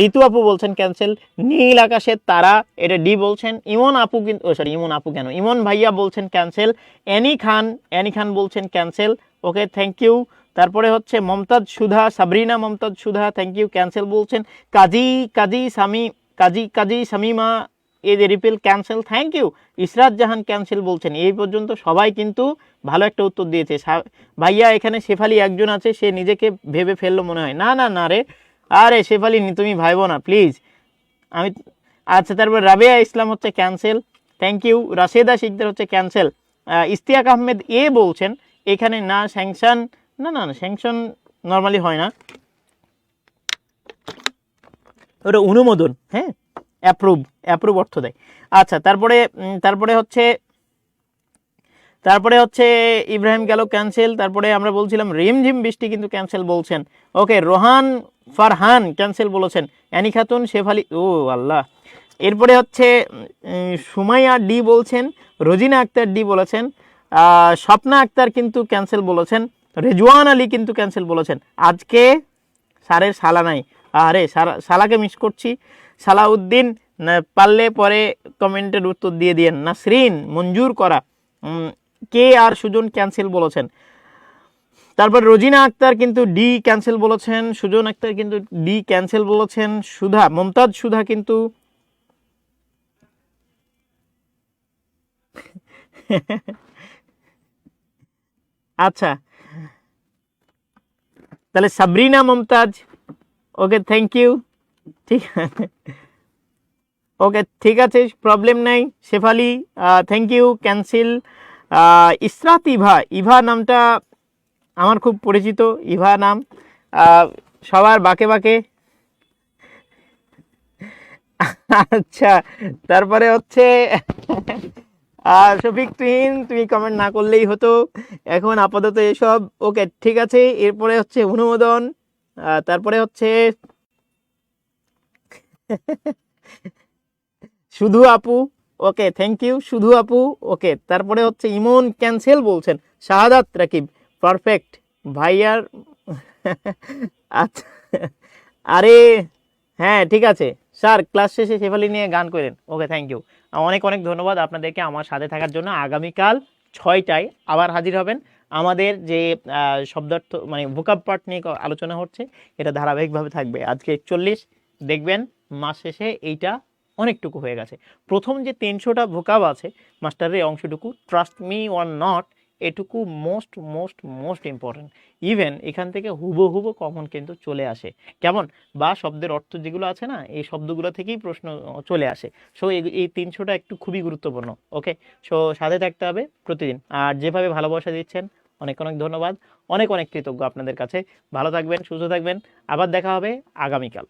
ঋতু আপু বলছেন ক্যান্সেল। নীল আকাশের তারা, এটা ডি বলছেন। ইমন আপু কিন্তু, সরি ইমন আপু কেন, ইমন ভাইয়া বলছেন ক্যান্সেল। অ্যানি খান বলছেন ক্যান্সেল। Okay, thank you. তারপরে হচ্ছে Momtaz Sudha, Sabrina Momtaz Sudha, thank you, cancel বলছেন। Kazi Kazi Sami Kazi Samima Ripel cancel, thank you. Israt Jahan cancel বলছেন। এই পর্যন্ত সবাই কিন্তু ভালো একটা উত্তর দিয়েছে। ভাইয়া এখানে শেফালি একজন আছে, সে নিজেকে ভেবে ফেললো মনে হয়। না না না রে, আরে শেফালি তুমি ভাইবো না প্লিজ। আমি আচ্ছা, তারপর রাবেয়া ইসলাম হচ্ছে cancel, thank you. Rasheda Sikdar হচ্ছে ক্যান্সেল। ইস্তিয়াক আহমেদ এ বলছেন এখানে না স্যাংশন, না না স্যাংশন নর্মালি হয় না, ওটা অনুমোদন, হ্যাঁ, অ্যাপ্রুভ অর্থ দেয়। আচ্ছা, তারপরে হচ্ছে ইব্রাহিম গেল ক্যান্সেল। তারপরে আমরা বলছিলাম রিমঝিম বৃষ্টি কিন্তু ক্যান্সেল বলছেন। ওকে, রোহান ফারহান ক্যান্সেল বলেছেন। অ্যানি খাতুন, শেফালি, ও আল্লাহ। এরপরে হচ্ছে সুমাইয়া ডি বলছেন। রোজিনা আক্তার ডি বলেছেন। স্বপ্না আক্তার কিন্তু ক্যান্সেল বলেছেন। রেজওয়ান আলী কিন্তু ক্যান্সেল বলেছেন। আজকে স্যারের শালা নাই, আরে শালাকে মিস করছি। সালাউদ্দিন পারলে পরে কমেন্টের উত্তর দিয়ে দিয়েন। নাসরিন মঞ্জুর করা, কে আর সুজন ক্যান্সেল বলেছেন। তারপর রোজিনা আক্তার কিন্তু ডি ক্যান্সেল বলেছেন। সুজন আক্তার কিন্তু ডি ক্যান্সেল বলেছেন। সুধা, মমতাজ সুধা কিন্তু আচ্ছা, তাহলে Sabrina Momtaz, okay thank you, ঠিক আছে, ওকে ঠিক আছে, প্রবলেম নাই। Shefali, thank you, cancel. Israt Eva নামটা আমার খুব পরিচিত, ইভা নাম সবার বাকে বাকে। আচ্ছা, তারপরে হচ্ছে শফিক তুহিন, তুমি কমেন্ট না করলেই হতো, এখন আপাতত এসব। ওকে ঠিক আছে, এরপরে হচ্ছে অনুমোদন। তারপরে হচ্ছে শুধু আপু, ওকে থ্যাংক ইউ শুধু আপু। ওকে, তারপরে হচ্ছে ইমন ক্যান্সেল বলছেন। শাহাদাত রাকিব, পারফেক্ট ভাইয়ার। আচ্ছা, আরে হ্যাঁ ঠিক আছে স্যার, ক্লাস শেষে শেফালি নিয়ে গান করেন। ওকে থ্যাংক ইউ, অনেক অনেক ধন্যবাদ আপনাদেরকে আমার সাথে থাকার জন্য। আগামীকাল 6টায় আবার হাজির হবেন। আমাদের যে শব্দার্থ মানে ভোকাব পার্ট নিয়ে আলোচনা হচ্ছে, এটা ধারাবাহিকভাবে থাকবে। আজকে 41, দেখবেন মাস শেষে এইটা অনেকটুকু হয়ে গেছে। প্রথম যে 300টা ভোকাব আছে মাস্টারের অংশটুকু, ট্রাস্ট মি অর নট, এটুকু most most most important. Even এখান থেকে হুবহু কমন কিন্তু চলে আসে, কেমন, বা শব্দের অর্থ যেগুলো আছে না, এই শব্দগুলো থেকেই প্রশ্ন চলে আসে। সো এই 300টা একটু খুবই গুরুত্বপূর্ণ। ওকে, সো সাথে থাকতে হবে প্রতিদিন। আর যেভাবে ভালোবাসা দিচ্ছেন অনেক অনেক ধন্যবাদ, অনেক অনেক কৃতজ্ঞ আপনাদের কাছে। ভালো থাকবেন, সুস্থ থাকবেন, আবার দেখা হবে আগামীকাল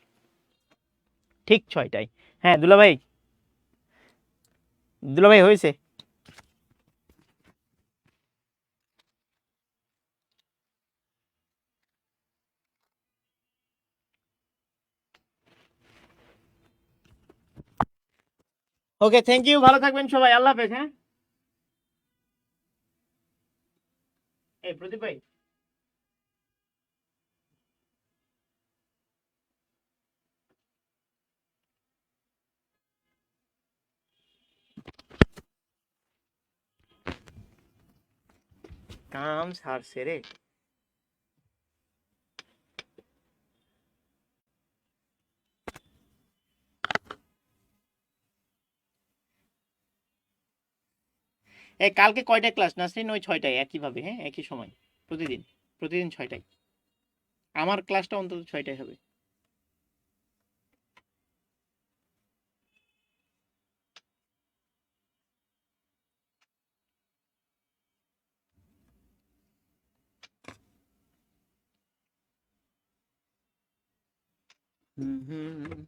ঠিক 6টায়। হ্যাঁ দুলাভাই, দুলাভাই হয়েছে। ওকে থ্যাংক ইউ, ভালো থাকবেন সবাই, আল্লাহ হাফেজ। হ্যাঁ, এই প্রদীপ ভাই। কাম সারছে রে। এই কালকে কয়টায় ক্লাস নাসরিন? ওই 6টায় একইভাবে, হ্যাঁ একই সময়, প্রতিদিন, প্রতিদিন 6টায়। আমার ক্লাসটা অন্তত 6টায় হবে। হুম হুম